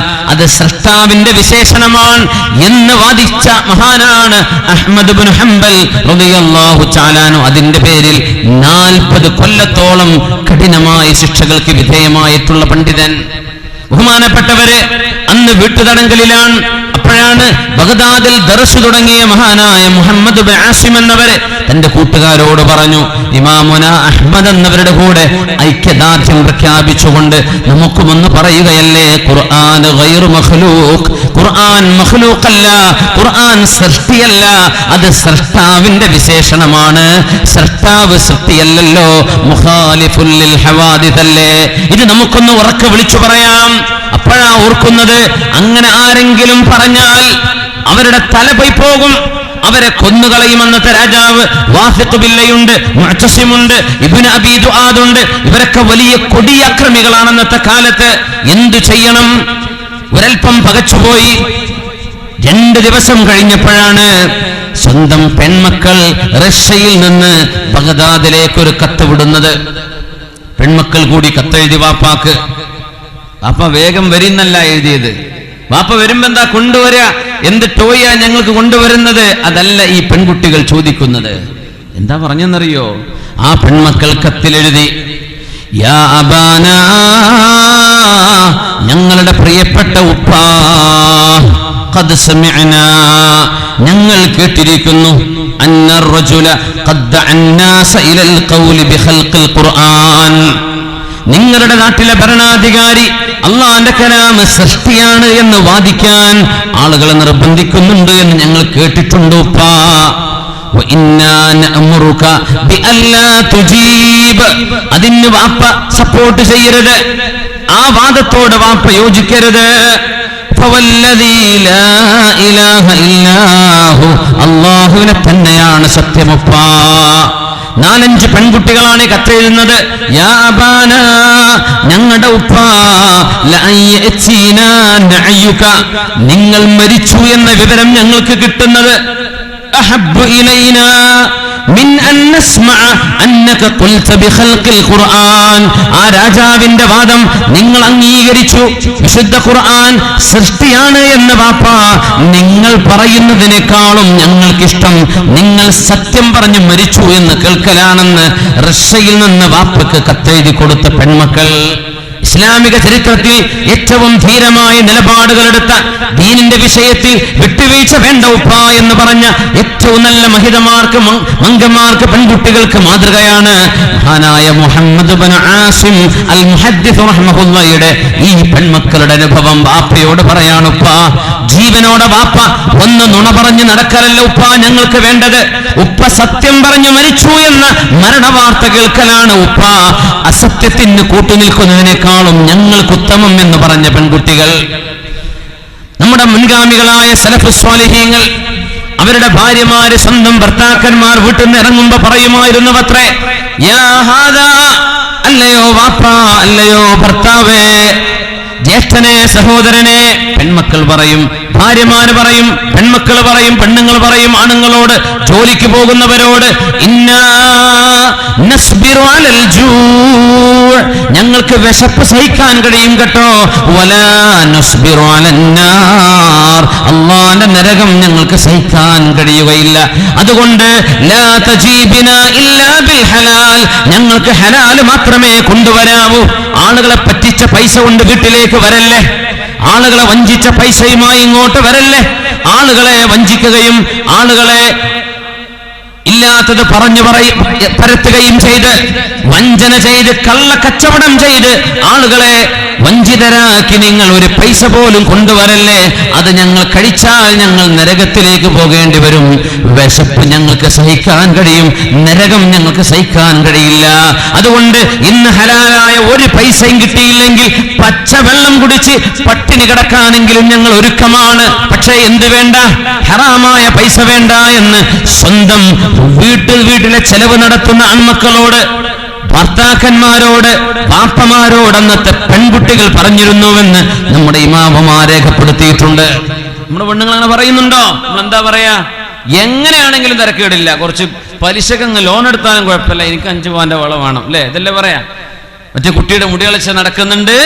S1: അത് സൃഷ്ടാവിന്റെ വിശേഷണമാണ് എന്ന് വാദിച്ച മഹാനാണ് അഹ്മദ് ഇബ്നു ഹംബൽ റളിയല്ലാഹു തആല അൻഹു. അതിന്റെ പേരിൽ 40 കൊല്ലത്തോളം കഠിനമായ ശിക്ഷകൾക്ക് വിധേയമായിട്ടുള്ള പണ്ഡിതൻ. ബഹുമാനപ്പെട്ടവരെ, അന്ന് വീട്ടുതടങ്കലിലാണ്. അപ്പോഴാണ് ബഗ്ദാദിൽ ദർസ് തുടങ്ങിയ മഹാനായ മുഹമ്മദ് ഇബ്നു ആസിം എന്നവരെ തന്റെ കൂട്ടുകാരോട് പറഞ്ഞു, ഇമാമുന അഹ്മദ് എന്നവരുടെ കൂടെ ഐക്യദാർഢ്യം പ്രഖ്യാപിച്ചുകൊണ്ട് നമുക്കുമൊന്ന് പറയുകയല്ലേ, ഖുർആൻ ഗൈറു മഖ്ലൂഖ്, ഖുർആൻ മഖ്ലൂഖല്ല, ഖുർആൻ സൃഷ്ടിയല്ല, അത് സൃഷ്ടാവിന്റെ വിശേഷണമാണ്. സൃഷ്ടാവ് സൃഷ്ടിയല്ലല്ലോ, മുഖാലിഫുൽ ലിൽ ഹവാദിഥല്ലേ. ഇത് നമുക്കൊന്ന് ഉറക്കെ വിളിച്ചു പറയാം. അപ്പോഴാ ഓർക്കുന്നത്, അങ്ങനെ ആരെങ്കിലും പറഞ്ഞാൽ അവരുടെ തല പോയി പോകും, അവരെ കൊന്നുകളയും. അന്നത്തെ രാജാവ് വാസിഖ് ബില്ലയുണ്ട്, മുഅ്തസിമുണ്ട്, ഇബ്നു അബീ ദുആദുണ്ട്. ഇവരൊക്കെ വലിയ കൊടിയാക്രമികളാണ് അന്നത്തെ കാലത്ത്. എന്തു ചെയ്യണം? ഒരൽപ്പം പകച്ചുപോയി. 2 ദിവസം കഴിഞ്ഞപ്പോഴാണ് സ്വന്തം പെൺമക്കൾ റഷ്യയിൽ നിന്ന് ബഗ്ദാദിലേക്ക് ഒരു കത്ത് വിടുന്നത്. പെൺമക്കൾ കൂടി കത്തെഴുതി വാപ്പാക്ക്. വാപ്പ വേഗം വരുന്നല്ല എഴുതിയത്. വാപ്പ വരുമ്പോ എന്താ കൊണ്ടുവരാ, എന്ത് ടോയാ ഞങ്ങൾക്ക് കൊണ്ടുവരുന്നത്? അതല്ല ഈ പെൺകുട്ടികൾ ചോദിക്കുന്നത്. എന്താ പറഞ്ഞെന്നറിയോ? ആ പെൺമക്കൾ കത്തിലെഴുതി, യാ അബാന, ഞങ്ങളുടെ പ്രിയപ്പെട്ട ഉപ്പാ, ഖദ് സമിഅനാ, ഞങ്ങൾ കേട്ടിരിക്കുന്നു, അന്ന റജുല ഖദ് അന്നാസ ഇലൽ ഖൗലി ബിഖൽഖിൽ ഖുർആൻ, നിങ്ങളുടെ നാട്ടിലെ ഭരണാധികാരി അള്ളാന്റെ കലാമ് സൃഷ്ടിയാണ് എന്ന് വാദിക്കാൻ ആളുകളെ നിർബന്ധിക്കുന്നുണ്ട് എന്ന് ഞങ്ങൾ കേട്ടിട്ടുണ്ട് ഉപ്പാ. വഇന്നാ നഅമുറുക ബിഅല്ലാ തുജീബ്. അതിന് വാപ്പ സപ്പോർട്ട് ചെയ്യരുത്, ആ വാദത്തോട് വാപ്പ യോജിക്കരുത്. ഫവല്ലദീ ലാ ഇലാഹ ഇല്ലാഹു, അല്ലാഹുവിനെ തന്നെയാണ് സത്യമുപ്പ. 4-5 പെൺകുട്ടികളാണ് കത്തെഴുതുന്നത്. യാ അബാന, ഞങ്ങളുടെ ഉപ്പ, ലഅയതീനാ നഅയുക, നിങ്ങൾ മരിച്ചു എന്ന വിവരം ഞങ്ങൾക്ക് കിട്ടുന്നത് അഹബ്ബു ഇലൈനാ മിൻ അൻ നസ്മഅ അന്നക ഖുൽത ബിഖൽഖിൽ ഖുർആൻ. ആ രാജാവിന്റെ വാദം നിങ്ങൾ അംഗീകരിച്ചു, വിശുദ്ധ ഖുർആൻ സൃഷ്ടിയാണ് എന്ന് വാപ്പ നിങ്ങൾ പറയുന്നതിനേക്കാളും ഞങ്ങൾക്കിഷ്ടം നിങ്ങൾ സത്യം പറഞ്ഞു മരിച്ചു എന്ന് കേൾക്കലാണെന്ന് റഷ്യയിൽ നിന്ന് വാപ്പക്ക് കത്തെഴുതി കൊടുത്ത പെൺമക്കൾ. ഇസ്ലാമിക ചരിത്രത്തിൽ ഏറ്റവും ധീരമായ നിലപാടുകളെടുത്ത, ദീനിന്റെ വിഷയത്തിൽ വിട്ടുവീഴ്ച വേണ്ട ഉപ്പ എന്ന് പറഞ്ഞ ഏറ്റവും നല്ല മഹിതമാർക്ക്, മംഗമാർക്ക്, പെൺകുട്ടികൾക്ക് മാതൃകയാണ് മഹാനായ മുഹമ്മദ് ഇബ്നു ആസിം അൽ മുഹദ്ദിസ് റഹ്മഹുല്ലാഹയുടെ ഈ പെൺമക്കളുടെ അനുഭവം വാപ്പയോട് പറയാനുപ്പ. ജീവനോടെ വാപ്പ ഒന്ന് നുണ പറഞ്ഞ് നടക്കലല്ല ഉപ്പ ഞങ്ങൾക്ക് വേണ്ടത്. ഉപ്പ സത്യം പറഞ്ഞു മരിച്ചു എന്ന മരണവാർത്ത കേൾക്കലാണ് ഉപ്പ. അസത്യത്തിന് കൂട്ടുനിൽക്കുന്നതിനേക്കാളും ഞങ്ങൾക്ക് ഉത്തമം എന്ന് പറഞ്ഞ പെൺകുട്ടികൾ. നമ്മുടെ മുൻഗാമികളായ സലഫു സ്വാലിഹീങ്ങൾ അവരുടെ ഭാര്യമാര്, സ്വന്തം ഭർത്താക്കന്മാർ വീട്ടിൽ നിന്ന് ഇറങ്ങുമ്പോ പറയുമായിരുന്നുവത്രേ, യാ ഹാദാ, അല്ലയോ വാപ്പ, അല്ലയോ ഭർത്താവേ, ജ്യേഷ്ഠനെ, സഹോദരനെ. പെൺമക്കൾ പറയും, ഭാര്യമാര് പറയും, പെൺമക്കൾ പറയും, പെണ്ണുങ്ങൾ പറയും ആണുങ്ങളോട്, ജോലിക്ക് പോകുന്നവരോട്, ഇന്നാ നസ്ബിറു അലൽ ജൂ, ഞങ്ങൾക്ക് വിശപ്പ് സഹിക്കാൻ കഴിയും കേട്ടോ, വലാ നസ്ബിറു അലന്നാർ, അല്ലാഹുവിന്റെ നരകം ഞങ്ങൾക്ക് സഹിക്കാൻ കഴിയുകയില്ല. അതുകൊണ്ട് ലാ തജീബിനാ ഇല്ലാ ബിൽ ഹലാൽ, ഞങ്ങൾക്ക് ഹലാൽ മാത്രമേ കൊണ്ടുവരാവൂ. ആളുകളെ പറ്റിച്ച പൈസ കൊണ്ട് വീട്ടിലേക്ക് വരല്ലേ, ആളുകളെ വഞ്ചിച്ച പൈസയുമായി ഇങ്ങോട്ട് വരല്ലേ. ആളുകളെ വഞ്ചിക്കുകയും ആളുകളെ ഇല്ലാത്തത് പറഞ്ഞു പരത്തുകയും ചെയ്ത്, വഞ്ചന ചെയ്ത്, കള്ളക്കച്ചവടം ചെയ്ത് ആളുകളെ വഞ്ചിതരാക്കി നിങ്ങൾ ഒരു പൈസ പോലും കൊണ്ടുവരല്ലേ. അത് ഞങ്ങൾ കഴിച്ചാൽ ഞങ്ങൾ നരകത്തിലേക്ക് പോകേണ്ടി വരും. വിശപ്പ് ഞങ്ങൾക്ക് സഹിക്കാൻ കഴിയും, നരകം ഞങ്ങൾക്ക് സഹിക്കാൻ കഴിയില്ല. അതുകൊണ്ട് ഇന്ന് ഹലാലായ ഒരു പൈസയും കിട്ടിയില്ലെങ്കിൽ പച്ചവെള്ളം കുടിച്ച് പട്ടിണി കിടക്കാനെങ്കിലും ഞങ്ങൾ ഒരുക്കമാണ്. പക്ഷേ എന്ത് വേണ്ട, ഹറാമായ പൈസ വേണ്ട എന്ന് സ്വന്തം വീട്ടിലെ ചെലവ് നടത്തുന്ന ആൺമക്കളോട്, ഭർത്താക്കന്മാരോട്, പാപ്പമാരോട് അന്നത്തെ പെൺകുട്ടികൾ പറഞ്ഞിരുന്നുവെന്ന് നമ്മുടെ ഇമാമമാർ രേഖപ്പെടുത്തിയിട്ടുണ്ട്. നമ്മുടെ പെണ്ണുങ്ങൾ അങ്ങനെ പറയുന്നുണ്ടോ? നമ്മൾ എന്താ പറയാ, എങ്ങനെയാണെങ്കിലും തിരക്കേടില്ല, കുറച്ച് പലിശക്കങ്ങ് ലോൺ എടുത്താലും കുഴപ്പമില്ല, എനിക്ക് 5 പവന്റെ വള വേണം, അല്ലേ? ഇതല്ലേ പറയാ. മറ്റേ കുട്ടിയുടെ മുടികളച്ച നടക്കുന്നുണ്ട്,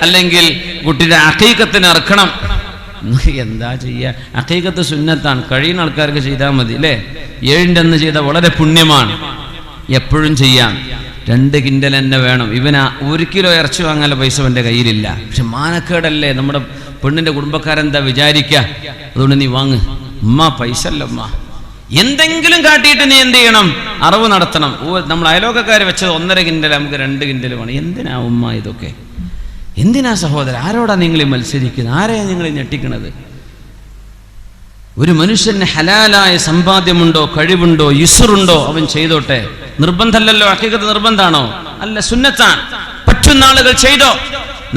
S1: അല്ലെങ്കിൽ കുട്ടിയുടെ അഖീഖത്തിന് ഇറക്കണം. എന്താ ചെയ്യുക, അഖീഖത്ത് സുന്നത്താണ്, കഴിയുന്ന ആൾക്കാർക്ക് ചെയ്താൽ മതി, അല്ലേ? 7 അന്ന് ചെയ്ത വളരെ പുണ്യമാണ്, എപ്പോഴും ചെയ്യാം. 2 കിൻഡൽ തന്നെ വേണം. ഇവന് 1 കിലോ ഇറച്ചി വാങ്ങാനുള്ള പൈസ എൻ്റെ കയ്യിലില്ല. പക്ഷെ മാനക്കേടല്ലേ, നമ്മുടെ പെണ്ണിന്റെ കുടുംബക്കാരെന്താ വിചാരിക്കുക? അതുകൊണ്ട് നീ വാങ്ങ്. ഉമ്മ പൈസ അല്ല ഉമ്മ, എന്തെങ്കിലും കാട്ടിയിട്ട് നീ എന്ത് ചെയ്യണം, അറിവ് നടത്തണം. നമ്മൾ അയലോക്കക്കാർ വെച്ചത് 1.5 കിൻഡൽ, നമുക്ക് 2 കിൻഡൽ വേണം. എന്തിനാ ഉമ്മ ഇതൊക്കെ? എന്തിനാ സഹോദരൻ? ആരോടാ നിങ്ങൾ മത്സരിക്കുന്നത്? ആരെയാ നിങ്ങൾ ഞെട്ടിക്കണത്? ഒരു മനുഷ്യന് ഹലാലായ സമ്പാദ്യമുണ്ടോ, കഴിവുണ്ടോ, യുസ്റുണ്ടോ, അവൻ ചെയ്തോട്ടെ. നിർബന്ധമല്ലല്ലോ. ഹഖീഖത്ത് നിർബന്ധാണോ? അല്ല, സുന്നത്താണ്. പറ്റുന്ന ആളുകൾ ചെയ്തോ.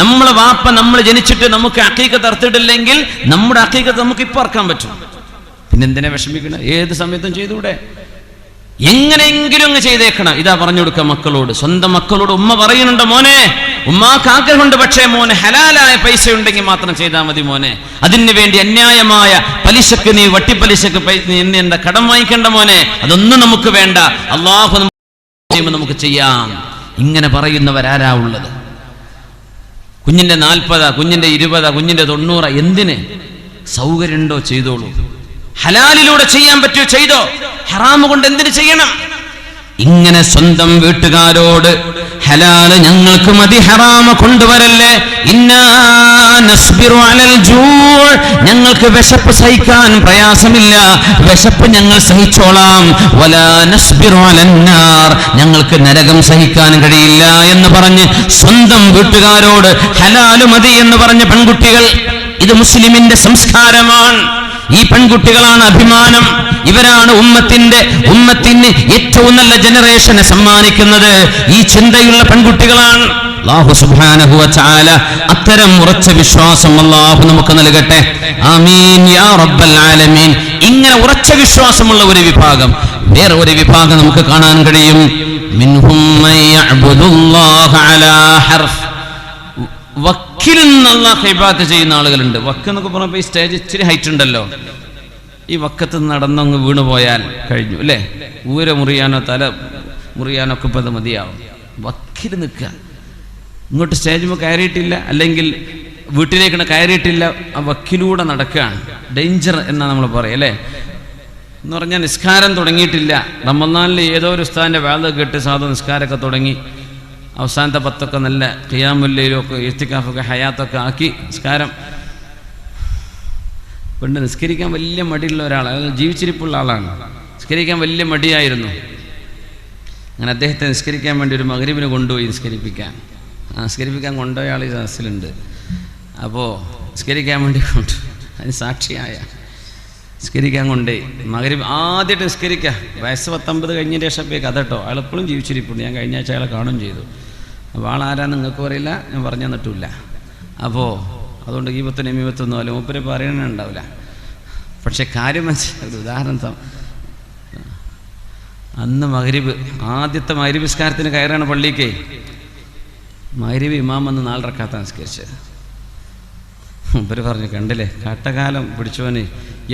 S1: നമ്മളെ വാപ്പ നമ്മൾ ജനിച്ചിട്ട് നമുക്ക് ഹഖീഖത്ത് അർത്ഥിട്ടില്ലെങ്കിൽ നമ്മുടെ ഹഖീഖത്ത് നമുക്ക് ഇപ്പൊ അറക്കാൻ പറ്റും. പിന്നെന്തിനാ വിഷമിക്കണം? ഏത് സമയത്തും ചെയ്തൂടെ? എങ്ങനെയെങ്കിലും അങ്ങ് ചെയ്തേക്കണം. ഇതാ പറഞ്ഞു കൊടുക്കുക മക്കളോട്, സ്വന്തം മക്കളോട്. ഉമ്മ പറയുന്നുണ്ട്, മോനെ, ഉമ്മാക്ക് ആഗ്രഹമുണ്ട്, പക്ഷേ മോനെ ഹലാലായ പൈസ ഉണ്ടെങ്കിൽ മാത്രം ചെയ്താൽ മതി മോനെ. അതിന് വേണ്ടി അന്യായമായ പലിശക്ക്, നീ വട്ടിപ്പലിശക്ക് നീ എന്താ കടം വാങ്ങിക്കേണ്ട മോനെ, അതൊന്നും നമുക്ക് വേണ്ട. അള്ളാഹു നമുക്ക് ചെയ്യാം. ഇങ്ങനെ പറയുന്നവരാരാ ഉള്ളത്? കുഞ്ഞിന്റെ 40, കുഞ്ഞിന്റെ 20, കുഞ്ഞിന്റെ 90, എന്തിന്? സൗകര്യമുണ്ടോ ചെയ്തോളൂ. ഹലാലിലൂടെ ചെയ്യാൻ പറ്റുമോ ചെയ്തോ. ഹറാമ് കൊണ്ട് എന്തിനു ചെയ്യണം? ഇങ്ങനെ സ്വന്തം വീട്ടുകാരോട് ഹലാല് ഞങ്ങൾക്ക് മതി, ഹറാമ് കൊണ്ടുവരല്ലേ. ഇന്നാ നസ്ബിറു അലൽ ജൂ, ഞങ്ങൾക്ക് വിശപ്പ് സഹിക്കാൻ പ്രയാസമില്ല, വിശപ്പ് ഞങ്ങൾ സഹിച്ചോളാം. വലാ നസ്ബിറു അലന്നാർ, ഞങ്ങൾക്ക് നരകം സഹിക്കാൻ കഴിയില്ല എന്ന് പറഞ്ഞ് സ്വന്തം വീട്ടുകാരോട് ഹലാല് മതി എന്ന് പറഞ്ഞ പെൺകുട്ടികൾ. ഇത് മുസ്ലിമിന്റെ സംസ്കാരമാണ്. ഈ പെൺകുട്ടികളാണ് അഭിമാനം. ഇവരാണ് ഉമ്മത്തിന് ഏറ്റവും നല്ല ജനറേഷനെ സമ്മാനിക്കുന്നത്. ഈ ചിന്തയുള്ള പെൺകുട്ടികളാണ്. അല്ലാഹു സുബ്ഹാനഹു വ തആല അത്തരം ഉറച്ച വിശ്വാസം അല്ലാഹു നമുക്ക് നൽകട്ടെ. ആമീൻ യാ റബ്ബൽ ആലമീൻ. ഇങ്ങനെ ഉറച്ച വിശ്വാസമുള്ള ഒരു വിഭാഗം, വേറെ ഒരു വിഭാഗം നമുക്ക് കാണാൻ കഴിയും. മിൻഹും മൻ യഅ്ബുദുല്ലാഹ അലാ ഹർഫ്. വക്കിൽ നിന്ന് അല്ലാഹു ഇബാദത്ത് ചെയ്യുന്ന ആളുകളുണ്ട്. വക്ക് എന്നൊക്കെ പറഞ്ഞപ്പോൾ ഈ സ്റ്റേജ് ഇച്ചിരി ഹൈറ്റ് ഉണ്ടല്ലോ. ഈ വക്കത്ത് നടന്നങ്ങ് വീണുപോയാൽ കഴിഞ്ഞു അല്ലേ? ഊര മുറിയാനോ തല മുറിയാനോ ഒക്കെ ഇപ്പം അത് മതിയാവും. വക്കിൽ നിൽക്കുക. ഇങ്ങോട്ട് സ്റ്റേജിൽ കയറിയിട്ടില്ല, അല്ലെങ്കിൽ വീട്ടിലേക്കാണ് കയറിയിട്ടില്ല, ആ വക്കിലൂടെ നടക്കുകയാണ്. ഡേഞ്ചർ എന്നാ നമ്മൾ പറയും അല്ലേ? എന്ന് പറഞ്ഞാൽ നിസ്കാരം തുടങ്ങിയിട്ടില്ല. റമദാനിൽ ഏതോ ഒരു ഉസ്താദിൻ്റെ വേദ കേട്ട് സാധു നിസ്കാരമൊക്കെ തുടങ്ങി. അവസാനത്തെ 10 നല്ല ഖിയാമുല്ലയിലൊക്കെ ഇസ്തികാഫൊക്കെ ഹയാത്തൊക്കെ ആക്കി നിസ്കാരം. പണ്ട് നിസ്കരിക്കാൻ വലിയ മടിയുള്ള ഒരാൾ, അതായത് ജീവിച്ചിരിപ്പുള്ള ആളാണ്. നിസ്കരിക്കാൻ വലിയ മടിയായിരുന്നു. അങ്ങനെ അദ്ദേഹത്തെ നിസ്കരിക്കാൻ വേണ്ടി ഒരു മഗ്‌രിബിന് കൊണ്ടുപോയി നിസ്കരിപ്പിക്കാൻ കൊണ്ടുപോയ ആൾ ഈ സദസ്സിലുണ്ട്. അപ്പോൾ നിസ്കരിക്കാൻ വേണ്ടി അതിന് സാക്ഷിയായ നിസ്കരിക്കാൻ കൊണ്ടേ മഗ്‌രിബ് ആദ്യമായിട്ട് നിസ്കരിക്കുക. വയസ്സ് 19 കഴിഞ്ഞതിന് ശേഷം കഥ കേട്ടോ. അയാൾ എപ്പോഴും ജീവിച്ചിരിപ്പുണ്ട്. ഞാൻ കഴിഞ്ഞ ആഴ്ച അയാളെ കാണുകയും ചെയ്തു. അപ്പോൾ ആളാരാന്ന് നിങ്ങൾക്ക് അറിയില്ല, ഞാൻ പറഞ്ഞു തന്നിട്ടില്ല. അപ്പോൾ അതുകൊണ്ട് ഈ മീപത്തൊന്നും അല്ല, മൂപ്പര് പറയണേ ഉണ്ടാവില്ല. പക്ഷെ കാര്യം മനസ്സിലായി. ഉദാഹരണം അന്ന് മഗ്‌രിബ് ആദ്യത്തെ മഗ്‌രിബ് നിസ്കാരത്തിന് കയറാണ് പള്ളിക്ക്. മഗ്‌രിബ് ഇമാം വന്ന് 4 റക്അത്താണ് നിസ്കരിച്ചത്. മൂപ്പര് പറഞ്ഞു, കണ്ടില്ലേ കട്ടകാലം പിടിച്ചവന്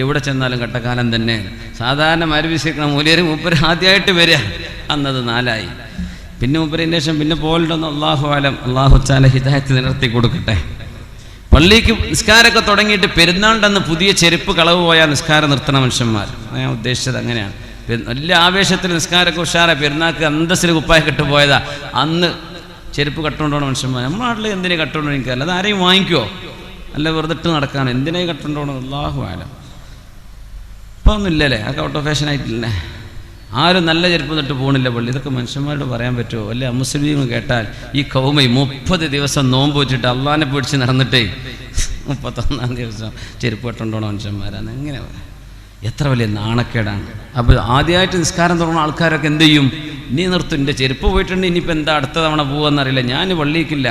S1: എവിടെ ചെന്നാലും കട്ടകാലം തന്നെ. സാധാരണ മഗ്‌രിബ് നിസ്കരിക്കണം മൂല്യര് മൂപ്പര് ആദ്യമായിട്ട് വരിക. അന്നത് 4 പിന്നെ മൂപ്പരിൻ്റെ ശേഷം പിന്നെ പോലുണ്ടെന്ന് അല്ലാഹു ആലം. അല്ലാഹു തആല ഹിദായത്ത് നിലർത്തി കൊടുക്കട്ടെ. പള്ളിക്ക് നിസ്കാരമൊക്കെ തുടങ്ങിയിട്ട് പെരുന്നാളിൻ്റെ പുതിയ ചെരുപ്പ് കളവ് പോയാൽ നിസ്കാരം നിർത്തണ മനുഷ്യന്മാർ. ഞാൻ ഉദ്ദേശിച്ചത് അങ്ങനെയാണ്. വലിയ ആവേശത്തിൽ നിസ്കാരമൊക്കെ ഉഷാറ, പെരുന്നാൾക്ക് അന്തസ്സിൽ കുപ്പായ കെട്ടുപോയതാ. അന്ന് ചെരുപ്പ് കട്ടുകൊണ്ടോണ മനുഷ്യന്മാർ. നമ്മുടെ നാട്ടിൽ എന്തിനാ കട്ടുകൊണ്ടോ എനിക്കല്ല. അത് ആരെയും വാങ്ങിക്കുമോ? അല്ല വെറുതെ ഇട്ട് നടക്കാണ്. എന്തിനായി കട്ടുകൊണ്ടോണോ? അല്ലാഹു ആലം. ഇപ്പോൾ ഒന്നും ഇല്ലല്ലേ, അതൊക്കെ ഔട്ട് ഓഫ് ഫാഷൻ ആയിട്ടില്ലേ? ആരും നല്ല ചെരുപ്പ് തൊട്ട് പോകണില്ല പള്ളി. ഇതൊക്കെ മനുഷ്യന്മാരോട് പറയാൻ പറ്റുമോ? അല്ലെ അമുസ്ലിം കേട്ടാൽ ഈ കൗമ 30 ദിവസം നോമ്പ് വെച്ചിട്ട് അള്ളാനെ പിടിച്ച് നടന്നിട്ടേ 31-ാം ദിവസം ചെരുപ്പ് കെട്ടുകൊണ്ടോണ മനുഷ്യന്മാരാണ്. എങ്ങനെ പറയാം? എത്ര വലിയ നാണക്കേടാണ്. അപ്പോൾ ആദ്യമായിട്ട് നിസ്കാരം തുടങ്ങുന്ന ആൾക്കാരൊക്കെ എന്ത് ചെയ്യും? നീ നിർത്തും, എൻ്റെ ചെരുപ്പ് പോയിട്ടുണ്ട്, ഇനിയിപ്പോൾ എന്താ അടുത്ത തവണ പോവാന്നറിയില്ല, ഞാൻ പള്ളിക്കില്ല.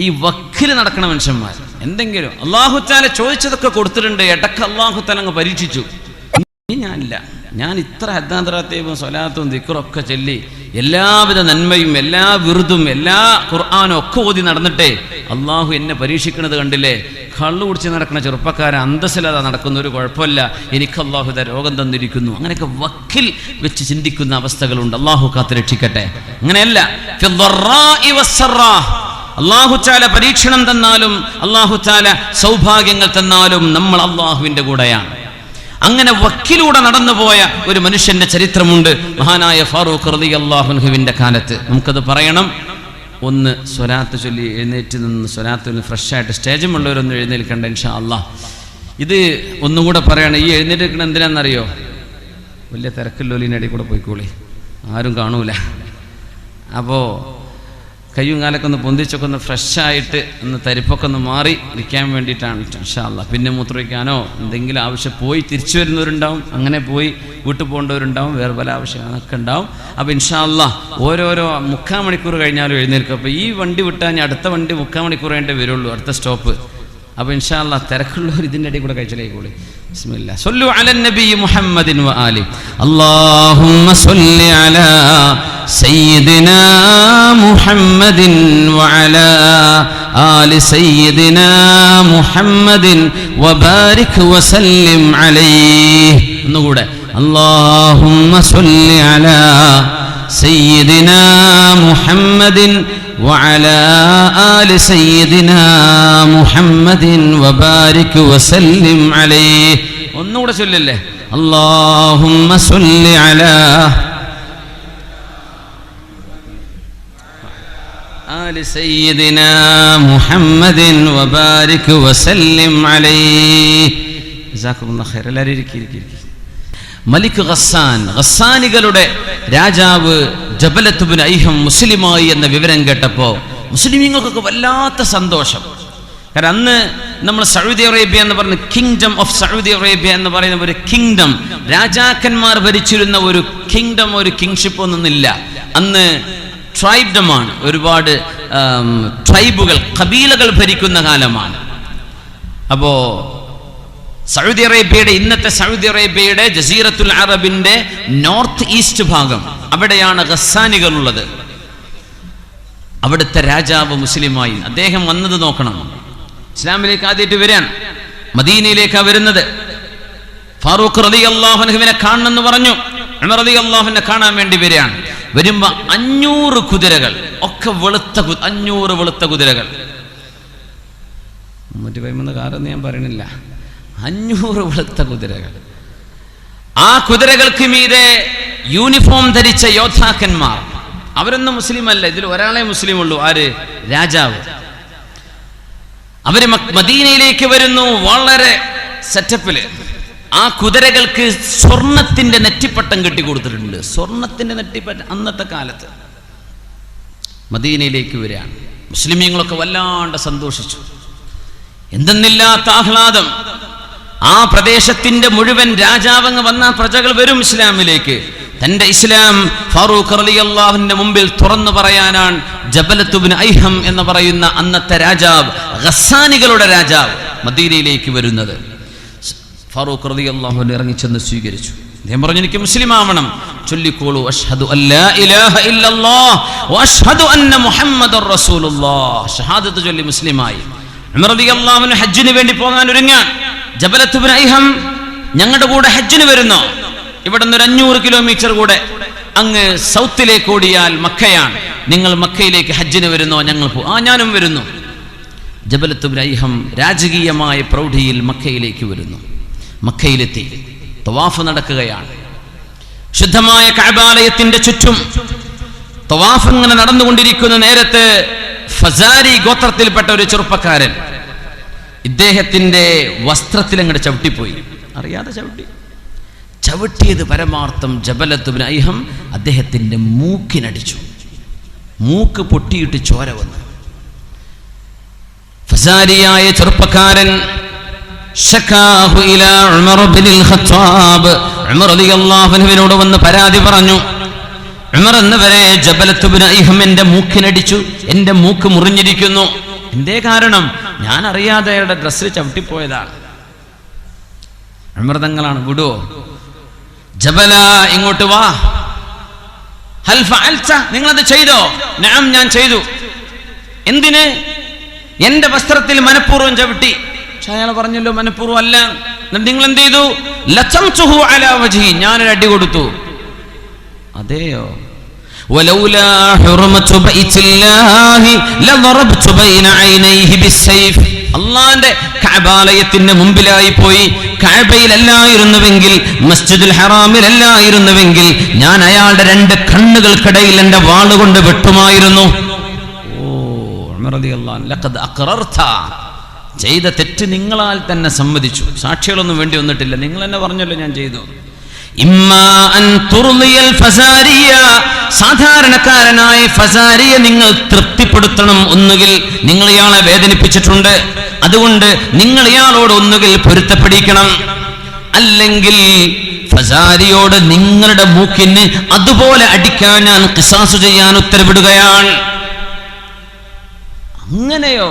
S1: ഈ വക്കിൽ നടക്കണ മനുഷ്യന്മാർ എന്തെങ്കിലും അല്ലാഹു തആല ചോദിച്ചതൊക്കെ കൊടുത്തിട്ടുണ്ട്. ഇടയ്ക്ക് അല്ലാഹു തആല അങ്ങ് പരീക്ഷിച്ചു. ഞാനില്ല, ഞാൻ ഇത്ര ഹദ്ദാന്തറാത്തേവും സ്വലാത്തും ദിക്റൊക്കെ ചൊല്ലി എല്ലാവിധ നന്മയും എല്ലാ വിറുതും എല്ലാ ഖുർആനും ഒക്കെ ഓതി നടന്നിട്ടേ അള്ളാഹു എന്നെ പരീക്ഷിക്കുന്നത് കണ്ടില്ലേ? കള്ളു കുടിച്ച് നടക്കുന്ന ചെറുപ്പക്കാരെ അന്തസ്സില്ലാതെ നടക്കുന്ന ഒരു കുഴപ്പമില്ല, എനിക്ക് അള്ളാഹു ഇതാ രോഗം തന്നിരിക്കുന്നു. അങ്ങനെയൊക്കെ വക്കിൽ വെച്ച് ചിന്തിക്കുന്ന അവസ്ഥകളുണ്ട്. അള്ളാഹു കാത്ത് രക്ഷിക്കട്ടെ. അങ്ങനെയല്ല, അള്ളാഹു തആല പരീക്ഷണം തന്നാലും അള്ളാഹു തആല സൗഭാഗ്യങ്ങൾ തന്നാലും നമ്മൾ അള്ളാഹുവിൻ്റെ കൂടെയാണ്. അങ്ങനെ വക്കിലൂടെ നടന്നുപോയ ഒരു മനുഷ്യന്റെ ചരിത്രമുണ്ട്. മഹാനായ ഫാറൂഖ് റളിയല്ലാഹു അൻഹുവിന്റെ കാലത്ത്. നമുക്കത് പറയണം. ഒന്ന് സ്വലാത്ത് ചൊല്ലി എഴുന്നേറ്റ് നിന്ന് സ്വലാത്ത് ഫ്രഷായിട്ട് സ്റ്റേജുമുള്ളവരൊന്നും എഴുന്നേൽക്കണ്ട ഇൻഷാ അല്ലാഹ്. ഇത് ഒന്നുകൂടെ പറയണം. ഈ എഴുന്നേൽക്കണം എന്തിനാണെന്നറിയോ? വലിയ തിരക്കില്ലോലിനടിയിൽ കൂടെ പോയിക്കോളി, ആരും കാണൂല. അപ്പോൾ കയ്യും കാലൊക്കെ ഒന്ന് പൊന്തിച്ചൊക്കെ ഒന്ന് ഫ്രഷായിട്ട് ഒന്ന് തരിപ്പൊക്കെ ഒന്ന് മാറി ഇരിക്കാൻ വേണ്ടിയിട്ടാണ് ഇൻഷാ അല്ലാഹ്. പിന്നെ മൂത്രമൊഴിക്കാനോ എന്തെങ്കിലും ആവശ്യം പോയി തിരിച്ചു വരുന്നവരുണ്ടാവും, അങ്ങനെ പോയി വീട്ടിൽ പോകേണ്ടവരുണ്ടാവും, വേറെ പല ആവശ്യങ്ങളൊക്കെ ഉണ്ടാവും. അപ്പോൾ ഇൻഷാ അല്ലാഹ് ഓരോരോ 3/4 മണിക്കൂർ കഴിഞ്ഞാലും എഴുന്നേൽക്കും. അപ്പോൾ ഈ വണ്ടി വിട്ടാൽ ഞാൻ അടുത്ത വണ്ടി 3/4 മണിക്കൂർ കഴിഞ്ഞിട്ടേ വരുള്ളൂ, അടുത്ത സ്റ്റോപ്പ്. അപ്പോൾ ഇൻഷാ അല്ലാഹ് തിരക്കുള്ളവർ ഇതിൻ്റെ ഇടയിൽ കൂടെ കഴിച്ചിലേക്കൂടി. ബിസ്മില്ലാ സ്വല്ലു അലൻ നബി മുഹമ്മദിൻ വ ആലി. അല്ലാഹുമ്മ സ്വല്ലി അലാ സയ്യിദിനാ മുഹമ്മദിൻ വ അലാ ആലി സയ്യിദിനാ മുഹമ്മദിൻ വ ബാരിക് വ സല്ലിം അലൈഹി. ഒന്നുകൂടെ അല്ലാഹുമ്മ സ്വല്ലി അലാ സയ്യിദിനാ മുഹമ്മദിൻ وعلى آل سيدنا محمد وبارك وسلم عليه. ഒന്നുകൂടെ ചൊല്ലില്ലേ? اللهم صل على آل سيدنا محمد وبارك وسلم عليه. جزاكم الله خير. എല്ലാവരും ഇരിക്കുക. മലിക് ഗസ്സാനികളുടെ രാജാവ് ജബലത്ത് ഇബ്നു ഐഹം മുസ്ലിമായി എന്ന വിവരം കേട്ടപ്പോൾ മുസ്ലിമീങ്ങൾക്കൊക്കെ വല്ലാത്ത സന്തോഷം. കാരണം അന്ന് നമ്മൾ സൗദി അറേബ്യ എന്ന് പറയുന്ന കിങ്ഡം ഓഫ് സൗദി അറേബ്യ എന്ന് പറയുന്ന ഒരു കിങ്ഡം, രാജാക്കന്മാർ ഭരിച്ചിരുന്ന ഒരു കിങ്ഡം, ഒരു കിങ്ഷിപ്പ് ഒന്നുമില്ല. അന്ന് ട്രൈബ്ഡമാണ്, ഒരുപാട് ട്രൈബുകൾ, കബീലകൾ ഭരിക്കുന്ന കാലമാണ്. അപ്പോ സൗദി അറേബ്യയുടെ, ഇന്നത്തെ സൗദി അറേബ്യയുടെ ജസീറത്തുൽ അറബിന്റെ നോർത്ത് ഈസ്റ്റ് ഭാഗം, അവിടെയാണ് ഗസ്സാനികൾ ഉള്ളത്. അവിടുത്തെ രാജാവ് മുസ്ലിമായി. അദ്ദേഹം വന്നത് നോക്കണം, ഇസ്ലാമിലേക്ക് ആദ്യമായിട്ട് വരാൻ, മദീനയിലേക്കാണ് വരുന്നത്. ഫാറൂഖ് റളിയല്ലാഹു അൻഹുവിനെ കാണണമെന്ന് പറഞ്ഞു. ഉമർ റളിയല്ലാഹുവിനെ കാണാൻ വേണ്ടി വരികയാണ്. വരുമ്പോ 500 കുതിരകൾ, ഒക്കെ വെളുത്ത 500 വെളുത്ത കുതിരകൾ. മറ്റു പറയുന്ന കാരൊന്നും ഞാൻ പറയണില്ല. 500 വെളുത്ത കുതിരകൾ. ആ കുതിരകൾക്ക് മീതെ യൂണിഫോം ധരിച്ച യോദ്ധാക്കന്മാർ. അവരൊന്നും മുസ്ലിം അല്ല, ഇതിൽ ഒരാളെ മുസ്ലിം ഉള്ളൂ. ആര്? രാജാവ്. അവര് മദീനയിലേക്ക് വരുന്നു വളരെ സെറ്റപ്പില്. ആ കുതിരകൾക്ക് സ്വർണത്തിന്റെ നെറ്റിപ്പട്ടം കെട്ടി കൊടുത്തിട്ടുണ്ട്. സ്വർണത്തിന്റെ നെറ്റിപ്പട്ടം അന്നത്തെ കാലത്ത്. മദീനയിലേക്ക് വരികയാണ്. മുസ്ലിമീങ്ങളൊക്കെ വല്ലാണ്ട് സന്തോഷിച്ചു. എന്തെന്നില്ലാത്ത ആഹ്ലാദം. ആ പ്രദേശത്തിന്റെ മുഴുവൻ രാജാവങ്ങ് വന്ന പ്രജകൾ വരും ഇസ്ലാമിലേക്ക്. തന്റെ ഇസ്ലാം ഫാറൂഖ് റളിയല്ലാഹുവിന്റെ മുമ്പിൽ തുറന്നു പറയാനാണ് ജബലത്ത് ഇബ്നു ഐഹം എന്ന് പറയുന്ന അന്നത്തെ രാജാവ്, ഗസ്സാനികളുടെ രാജാവ്, മദീനയിലേക്ക് വരുന്നത്. ഫാറൂഖ് റളിയല്ലാഹു അൻഹു ഇറങ്ങിച്ചെന്ന് സ്വീകരിച്ചു. അദ്ദേഹം പറഞ്ഞു, എനിക്ക് മുസ്ലിം ആവണം. ചൊല്ലിക്കോളൂ, അഷ്ഹദു അല്ലാ ഇലാഹ ഇല്ലല്ലാഹ് വഅഷ്ഹദു അന്ന മുഹമ്മദർ റസൂലുള്ളാഹ്. ഷഹാദത്ത് ചൊല്ലി മുസ്ലിമായി. ഉമർ റളിയല്ലാഹു അൻഹു ഹജ്ജിന് വേണ്ടി പോകാൻ ഒരുങ്ങാൻ. ജബലത്ത് ഇബ്നു ഐഹം, ഞങ്ങളുടെ കൂടെ ഹജ്ജിന് വരുന്നോ? ഇവിടെ നിന്ന് 500 കിലോമീറ്റർ കൂടെ അങ്ങ് സൗത്തിലേക്ക് ഓടിയാൽ മക്കയാണ്. നിങ്ങൾ മക്കയിലേക്ക് ഹജ്ജിന് വരുന്നോ? ഞങ്ങൾ ഞാനും വരുന്നു. ജബലത്ത് ഇബ്നു ഐഹം രാജകീയമായ പ്രൗഢിയിൽ മക്കയിലേക്ക് വരുന്നു. മക്കയിലെത്തി തവാഫ് നടക്കുകയാണ്. ശുദ്ധമായ കഅബാലയത്തിന്റെ ചുറ്റും തവാഫ് ഇങ്ങനെ നടന്നുകൊണ്ടിരിക്കുന്ന നേരത്ത് ഫസാരി ഗോത്രത്തിൽപ്പെട്ട ഒരു ചെറുപ്പക്കാരൻ ഇദ്ദേഹത്തിന്റെ വസ്ത്രത്തിൽ അങ്ങോട്ട് ചവിട്ടിപ്പോയി. അറിയാതെ ചവിട്ടിയത് പരമാർത്ഥം ജബലത്ത് ഇബ്നു ഐഹം അദ്ദേഹത്തിന്റെ മൂക്കിനടിച്ചു. മൂക്ക് പൊട്ടിയിട്ട് ചോര വന്നു. ഫസാരിയായ ചെറുപ്പക്കാരൻ ശകാഹു ഇലാ ഉമർ ഇബ്നുൽ ഖത്താബ്, ഉമർ റളിയല്ലാഹു അൻഹുവിനോട് വന്ന് പരാതി പറഞ്ഞു. ഉമർ എന്നവരെ, ജബലത്ത് ഇബ്നു ഐഹം എന്റെ മൂക്കിനടിച്ചു, എന്റെ മൂക്ക് മുറിഞ്ഞിരിക്കുന്നു. എന്തേ കാരണം? ഞാൻ അറിയാതെ അയാളുടെ ഡ്രസ്സിൽ ചവിട്ടിപ്പോയതാണ്. ഉമർ തങ്ങളാണ്, വിടുവോ? ജബല, ഇങ്ങോട്ട് വാ. ഹൽ ഫഅൽത, നിങ്ങളത് ചെയ്തോ? നഅം, ഞാൻ ചെയ്തു. എന്തിന്? എന്റെ വസ്ത്രത്തിൽ മനഃപൂർവ്വം ചവിട്ടി. പക്ഷെ അയാൾ പറഞ്ഞല്ലോ മനഃപൂർവ്വം അല്ല. നിങ്ങൾ എന്ത് ചെയ്തു? ലതംതുഹു അലാ വജ്ഹി, ഞാനൊരു അടി കൊടുത്തു. അതെയോ? വലൗലാ ഹുർമതു ബൈത്തില്ലാഹി ലദറബ്തു ബൈന ഐനൈഹി ബിസ്സൈഫ്. അല്ലാഹുവിന്റെ കഅബാലയത്തിന്റെ മുമ്പിലായി പോയി, കഅബയിലല്ലായിരുന്നുവെങ്കിൽ, മസ്ജിദുൽ ഹറാമിലല്ലായിരുന്നുവെങ്കിൽ ഞാൻ അയാളുടെ 2 കണ്ണുകൾക്കിടയിൽ എന്റെ വാളുകൊണ്ട് വെട്ടുമായിരുന്നു. ഓ ഉമർ റളിയല്ലാഹു അൻഹു, ലഖദ് അഖറർത, ചെയ്ത തെറ്റ് നിങ്ങളാൽ തന്നെ സമ്മതിച്ചു. സാക്ഷികളൊന്നും വേണ്ടി വന്നിട്ടില്ല, നിങ്ങൾ തന്നെ പറഞ്ഞല്ലോ ഞാൻ ചെയ്തു. ഇമ്മാ അൻ തുർദിയൽ ഫസാരിയ, സാധാരണക്കാരനായ ഫസാരിയെ നിങ്ങൾ തൃപ്തിപ്പെടുത്തണം. ഒന്നുകിൽ നിങ്ങൾ ഇയാളെ വേദനിപ്പിച്ചിട്ടുണ്ട്, അതുകൊണ്ട് നിങ്ങൾ ഇയാളോട് ഒന്നുകിൽ പൊരുത്തപ്പെടിക്കണം, അല്ലെങ്കിൽ ഫസാരിയോട് നിങ്ങളുടെ മൂക്കിന് അതുപോലെ അടിക്കാൻ ഞാൻ ഖിസാസ് ചെയ്യാൻ ഉത്തരവിടുകയാണ്. അങ്ങനെയോ?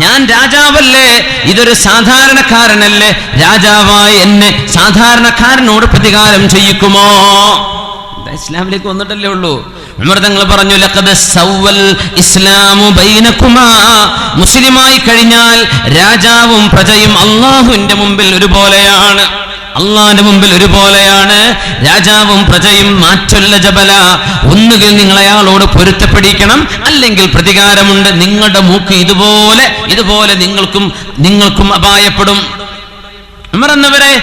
S1: ഞാൻ രാജാവല്ലേ, ഇതൊരു സാധാരണക്കാരനല്ലേ, രാജാവായ എന്നെ സാധാരണക്കാരനോട് പ്രതികാരം ചെയ്യിക്കുമോ? ഇസ്ലാമിലേക്ക് വന്നിട്ടല്ലേ ഉള്ളൂ. ഉമർ തങ്ങൾ പറഞ്ഞു, ലഖദ് സവ്വൽ ഇസ്ലാമു ബൈനകുമാ, മുസ്ലിമായി കഴിഞ്ഞാൽ രാജാവും പ്രജയും അല്ലാഹുവിന്റെ മുമ്പിൽ ഒരുപോലെയാണ്. അള്ളാന്റെ മുമ്പിൽ ഒരുപോലെയാണ് രാജാവും പ്രജയും. മാറ്റല്ല ജബല, ഒന്നുകിൽ നിങ്ങൾ അയാളോട് പൊരുത്തപ്പെടിക്കണം, അല്ലെങ്കിൽ പ്രതികാരമുണ്ട്. നിങ്ങളുടെ മൂക്ക് ഇതുപോലെ നിങ്ങൾക്കും അപായപ്പെടും. ഉമർ എന്നവരെ,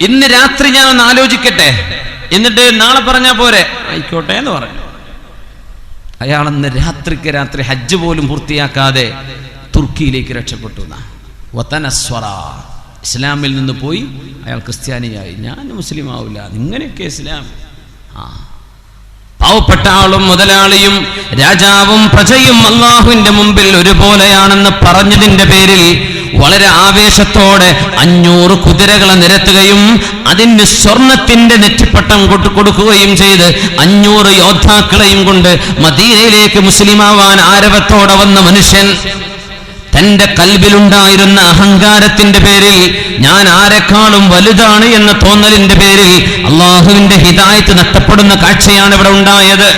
S1: ഇന്ന് രാത്രി ഞാൻ ഒന്ന് ആലോചിക്കട്ടെ, എന്നിട്ട് നാളെ പറഞ്ഞാ പോരെ? ആയിക്കോട്ടെ എന്ന് പറഞ്ഞു. അയാളന്ന് രാത്രി ഹജ്ജ് പോലും പൂർത്തിയാക്കാതെ തുർക്കിയിലേക്ക് രക്ഷപ്പെട്ടു. വതനസ്വറ, ഇസ്ലാമിൽ നിന്ന് പോയി അയാൾ ക്രിസ്ത്യാനിയായി. ഞാൻ മുസ്ലിം ആവില്ല, ഇങ്ങനെയൊക്കെ ഇസ്ലാം. പാവപ്പെട്ട ആളും മുതലാളിയും രാജാവും പ്രജയും അള്ളാഹുവിന്റെ മുമ്പിൽ ഒരുപോലെയാണെന്ന് പറഞ്ഞതിന്റെ പേരിൽ വളരെ ആവേശത്തോടെ 500 കുതിരകളെ നിരത്തുകയും അതിന് സ്വർണത്തിന്റെ നെറ്റിപ്പട്ടം കൊടുക്കുകയും ചെയ്ത് 500 യോദ്ധാക്കളെയും കൊണ്ട് മദീനയിലേക്ക് മുസ്ലിമാവാൻ ആരവത്തോടെ വന്ന മനുഷ്യൻ തന്റെ കൽബിലുണ്ടായിരുന്ന അഹങ്കാരത്തിന്റെ പേരിൽ ഞാൻ ആരെക്കാളും വലുതാണ് എന്ന തോന്നലിന്റെ പേരിൽ അള്ളാഹുവിന്റെ ഹിദായത്ത് നഷ്ടപ്പെടുന്ന കാഴ്ചയാണ് ഇവിടെ ഉണ്ടായത്.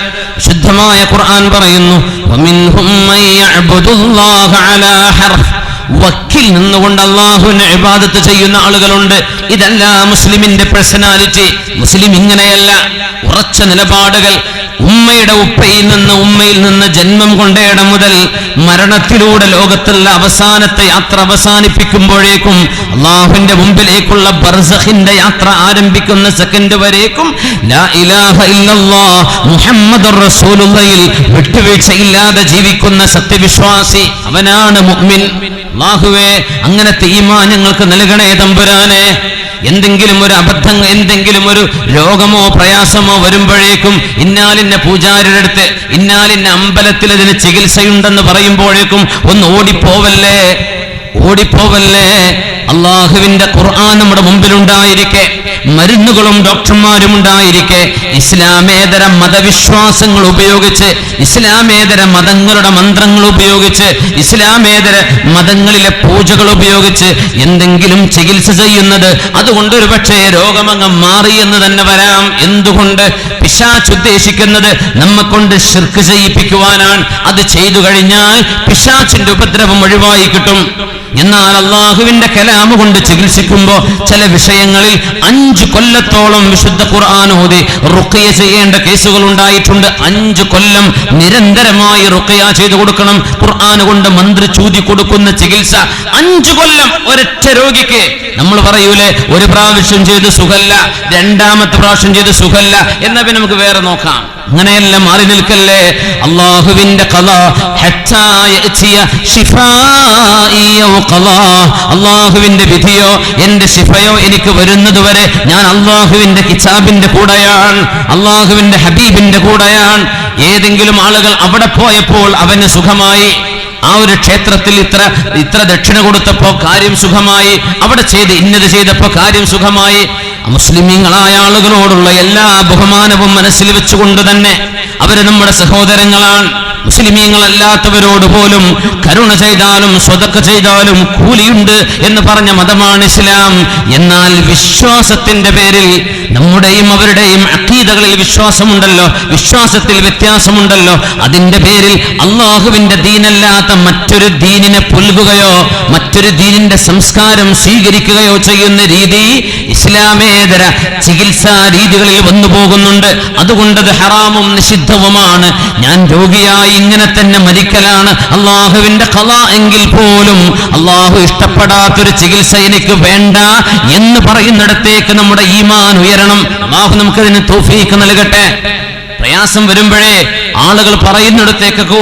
S1: ശുദ്ധമായ ഖുർആൻ പറയുന്നു, വമിൻഹും മൻ യഅ്ബുദുല്ലാഹ അലാ ഹർഫ്, വക്കിൽ നിന്നുകൊണ്ട് അള്ളാഹുവിനെ ഇബാദത്ത് ചെയ്യുന്ന ആളുകളുണ്ട്. ഇതല്ല മുസ്ലിമിന്റെ പേഴ്സണാലിറ്റി. മുസ്ലിം ഇങ്ങനെയല്ല. ഉറച്ച നിലപാടുകൾ. ഉമ്മയിൽ നിന്ന് ജന്മം കൊണ്ടേടം മുതൽ മരണത്തിലൂടെ ലോകത്തുള്ള അവസാനത്തെ യാത്ര അവസാനിപ്പിക്കുമ്പോഴേക്കും അള്ളാഹുവിന്റെ മുമ്പിലേക്കുള്ള ബർസഖിന്റെ യാത്ര ആരംഭിക്കുന്ന സെക്കൻഡ് വരേക്കും ലാ ഇലാഹ ഇല്ലല്ലാഹ് മുഹമ്മദുർ റസൂലുള്ളാഹിൽ വിട്ടുവീഴ്ചയില്ലാതെ ജീവിക്കുന്ന സത്യവിശ്വാസി അവനാണ് മുഅ്മിൻ. അല്ലാഹുവേ, അങ്ങനത്തെ ഈമാൻ ഞങ്ങൾക്ക് നൽകണേ തമ്പുരാനെ. എന്തെങ്കിലും ഒരു അബദ്ധം, എന്തെങ്കിലും ഒരു രോഗമോ പ്രയാസമോ വരുമ്പോഴേക്കും ഇന്നാലിന്ന പൂജാരിയുടെ അടുത്ത്, ഇന്നാലിന്ന അമ്പലത്തിൽ അതിന് ചികിത്സയുണ്ടെന്ന് പറയുമ്പോഴേക്കും ഒന്ന് ഓടിപ്പോവല്ലേ. അള്ളാഹുവിന്റെ ഖുർആൻ നമ്മുടെ മുമ്പിലുണ്ടായിരിക്കെ, മരുന്നുകളും ഡോക്ടർമാരും ഉണ്ടായിരിക്കെ, ഇസ്ലാമേതര മതവിശ്വാസങ്ങൾ ഉപയോഗിച്ച്, ഇസ്ലാമേതര മതങ്ങളുടെ മന്ത്രങ്ങൾ ഉപയോഗിച്ച്, ഇസ്ലാമേതര മതങ്ങളിലെ പൂജകൾ ഉപയോഗിച്ച് എന്തെങ്കിലും ചികിത്സ ചെയ്യുന്നത്, അതുകൊണ്ട് ഒരു പക്ഷേ രോഗമങ്ങ് മാറി എന്ന് തന്നെ വരാം. എന്തുകൊണ്ട്? പിശാച് ഉദ്ദേശിക്കുന്നത് നമ്മെ കൊണ്ട് ശിർക്ക് ചെയ്യിപ്പിക്കുവാനാണ്. അത് ചെയ്തു കഴിഞ്ഞാൽ പിശാചിന്റെ ഉപദ്രവം ഒഴിവായി കിട്ടും. എന്നാൽ അള്ളാഹുവിന്റെ കലാമ് കൊണ്ട് ചികിത്സിക്കുമ്പോൾ ചില വിഷയങ്ങളിൽ 5 കൊല്ലത്തോളം വിശുദ്ധ ഖുർആൻ ഓതി റുഖിയ ചെയ്യേണ്ട കേസുകൾ ഉണ്ടായിട്ടുണ്ട്. 5 കൊല്ലം നിരന്തരമായി റുഖിയ ചെയ്തു കൊടുക്കണം. ഖുർആൻ കൊണ്ട് മന്ത്രി ചൂതി കൊടുക്കുന്ന ചികിത്സ 5 കൊല്ലം ഒരൊറ്റ രോഗിക്ക്. നമ്മൾ പറയൂലേ, ഒരു പ്രാവശ്യം ചെയ്ത് സുഖല്ല, 2ാമത്തെ പ്രാവശ്യം ചെയ്ത് സുഖല്ല, എന്നാ പിന്നെ നമുക്ക് വേറെ നോക്കാം. അങ്ങനെയല്ല, മാറി നിൽക്കല്ലേ. അള്ളാഹുവിന്റെ ഖളാ ഹത്താ യഅതിയ ശിഫാഇ ഔ ഖളാ, അള്ളാഹുവിന്റെ വിധിയോ എന്റെ ശിഫയോ എനിക്ക് വരുന്നത് വരെ ഞാൻ അള്ളാഹുവിന്റെ കിതാബിന്റെ കൂടെയാണ്, അള്ളാഹുവിന്റെ ഹബീബിന്റെ കൂടെയാണ്. ഏതെങ്കിലും ആളുകൾ അവിടെ പോയപ്പോൾ അവന് സുഖമായി, ആ ഒരു ക്ഷേത്രത്തിൽ ഇത്ര ദക്ഷിണ കൊടുത്തപ്പോ കാര്യം സുഖമായി, അവിടെ ഇന്നത് ചെയ്തപ്പോ കാര്യം സുഖമായി. മുസ്ലിമീങ്ങളായ ആളുകളോടുള്ള എല്ലാ ബഹുമാനവും മനസ്സിൽ വെച്ചുകൊണ്ട് തന്നെ അവര് നമ്മുടെ സഹോദരങ്ങളാണ്. മുസ്ലിമീങ്ങളല്ലാത്തവരോട് പോലും കരുണ ചെയ്താലും സ്വതക്ക ചെയ്താലും കൂലിയുണ്ട് എന്ന് പറഞ്ഞ മതമാണ് ഇസ്ലാം. എന്നാൽ വിശ്വാസത്തിന്റെ പേരിൽ നമ്മുടെയും അവരുടെയും അഖീദകളിൽ വിശ്വാസമുണ്ടല്ലോ, വിശ്വാസത്തിൽ വ്യത്യാസമുണ്ടല്ലോ. അതിന്റെ പേരിൽ അള്ളാഹുവിന്റെ ദീനല്ലാത്ത മറ്റൊരു ദീനിനെ പുൽകുകയോ മറ്റൊരു ദീനിന്റെ സംസ്കാരം സ്വീകരിക്കുകയോ ചെയ്യുന്ന രീതി ഇസ്ലാമേതര ചികിത്സാ രീതികളിൽ വന്നു പോകുന്നുണ്ട്. അതുകൊണ്ടത് ഹറാമും നിഷിദ്ധവുമാണ്. ഞാൻ രോഗിയായി ഇങ്ങനെ തന്നെ മരിക്കലാണ് അള്ളാഹുവിന്റെ ഖളാ എങ്കിൽ പോലും അള്ളാഹു ഇഷ്ടപ്പെടാത്തൊരു ചികിത്സ എനിക്ക് വേണ്ട എന്ന് പറയുന്നിടത്തേക്ക് നമ്മുടെ ഈമാൻ ഉയരണം. അള്ളാഹു നമുക്കതിന് തൗഫീഖ് നൽകട്ടെ. പ്രയാസം വരുമ്പോഴേ ആളുകൾ പറയുന്നിടത്തേക്കൊക്കെ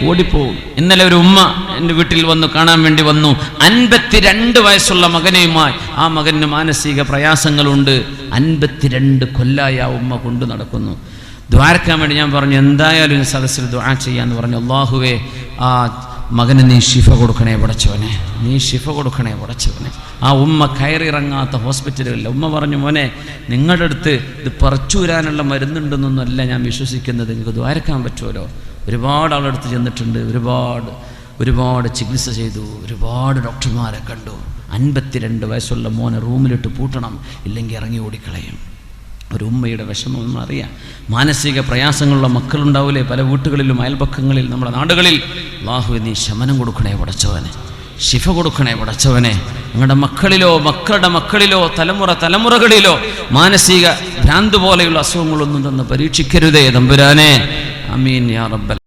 S1: ഓടിപ്പോവും. ഇന്നലെ ഒരു ഉമ്മ എൻ്റെ വീട്ടിൽ കാണാൻ വേണ്ടി വന്നു. 52 വയസ്സുള്ള മകനെയുമായി. ആ മകന് മാനസിക പ്രയാസങ്ങളുണ്ട്. 52 കൊല്ലായി ആ ഉമ്മ കൊണ്ടു നടക്കുന്നു. ദ്വാരക്കാൻ വേണ്ടി ഞാൻ പറഞ്ഞു, എന്തായാലും സദസ്സിൽ ദുആ ചെയ്യാന്ന് പറഞ്ഞു. അല്ലാഹുവേ, ആ മകന് നീ ശിഫ കൊടുക്കണേ പടച്ചവനെ, നീ ശിഫ കൊടുക്കണേ പടച്ചവനെ. ആ ഉമ്മ കയറിയിറങ്ങാത്ത ഹോസ്പിറ്റലുകളില്ല. ഉമ്മ പറഞ്ഞു, മോനെ, നിങ്ങളുടെ അടുത്ത് ഇത് പറിച്ചൂരാനുള്ള മരുന്നുണ്ടെന്നൊന്നുമല്ല ഞാൻ വിശ്വസിക്കുന്നത്, നിങ്ങൾക്ക് ദ്വാരക്കാൻ പറ്റുമല്ലോ. ഒരുപാട് ആളെടുത്ത് ചെന്നിട്ടുണ്ട്, ഒരുപാട് ചികിത്സ ചെയ്തു, ഒരുപാട് ഡോക്ടർമാരെ കണ്ടു. 52 വയസ്സുള്ള മോനെ റൂമിലിട്ട് പൂട്ടണം, ഇല്ലെങ്കിൽ ഇറങ്ങി ഓടിക്കളയും. ഒരു ഉമ്മയുടെ വിഷമം നമ്മളറിയാം. മാനസിക പ്രയാസങ്ങളുള്ള മക്കളുണ്ടാവില്ലേ പല വീട്ടുകളിലും അയൽപക്കങ്ങളിൽ നമ്മുടെ നാടുകളിൽ. അല്ലാഹു നീ ശമനം കൊടുക്കണേ പടച്ചവനെ, ശിഫ കൊടുക്കണേ പടച്ചവനെ. നിങ്ങളുടെ മക്കളിലോ മക്കളുടെ മക്കളിലോ തലമുറകളിലോ മാനസിക ഭ്രാന്ത് പോലെയുള്ള അസുഖങ്ങളൊന്നും തന്ന് പരീക്ഷിക്കരുതേ തമ്പുരാനെ. ആമീൻ യാ റബ്ബൽ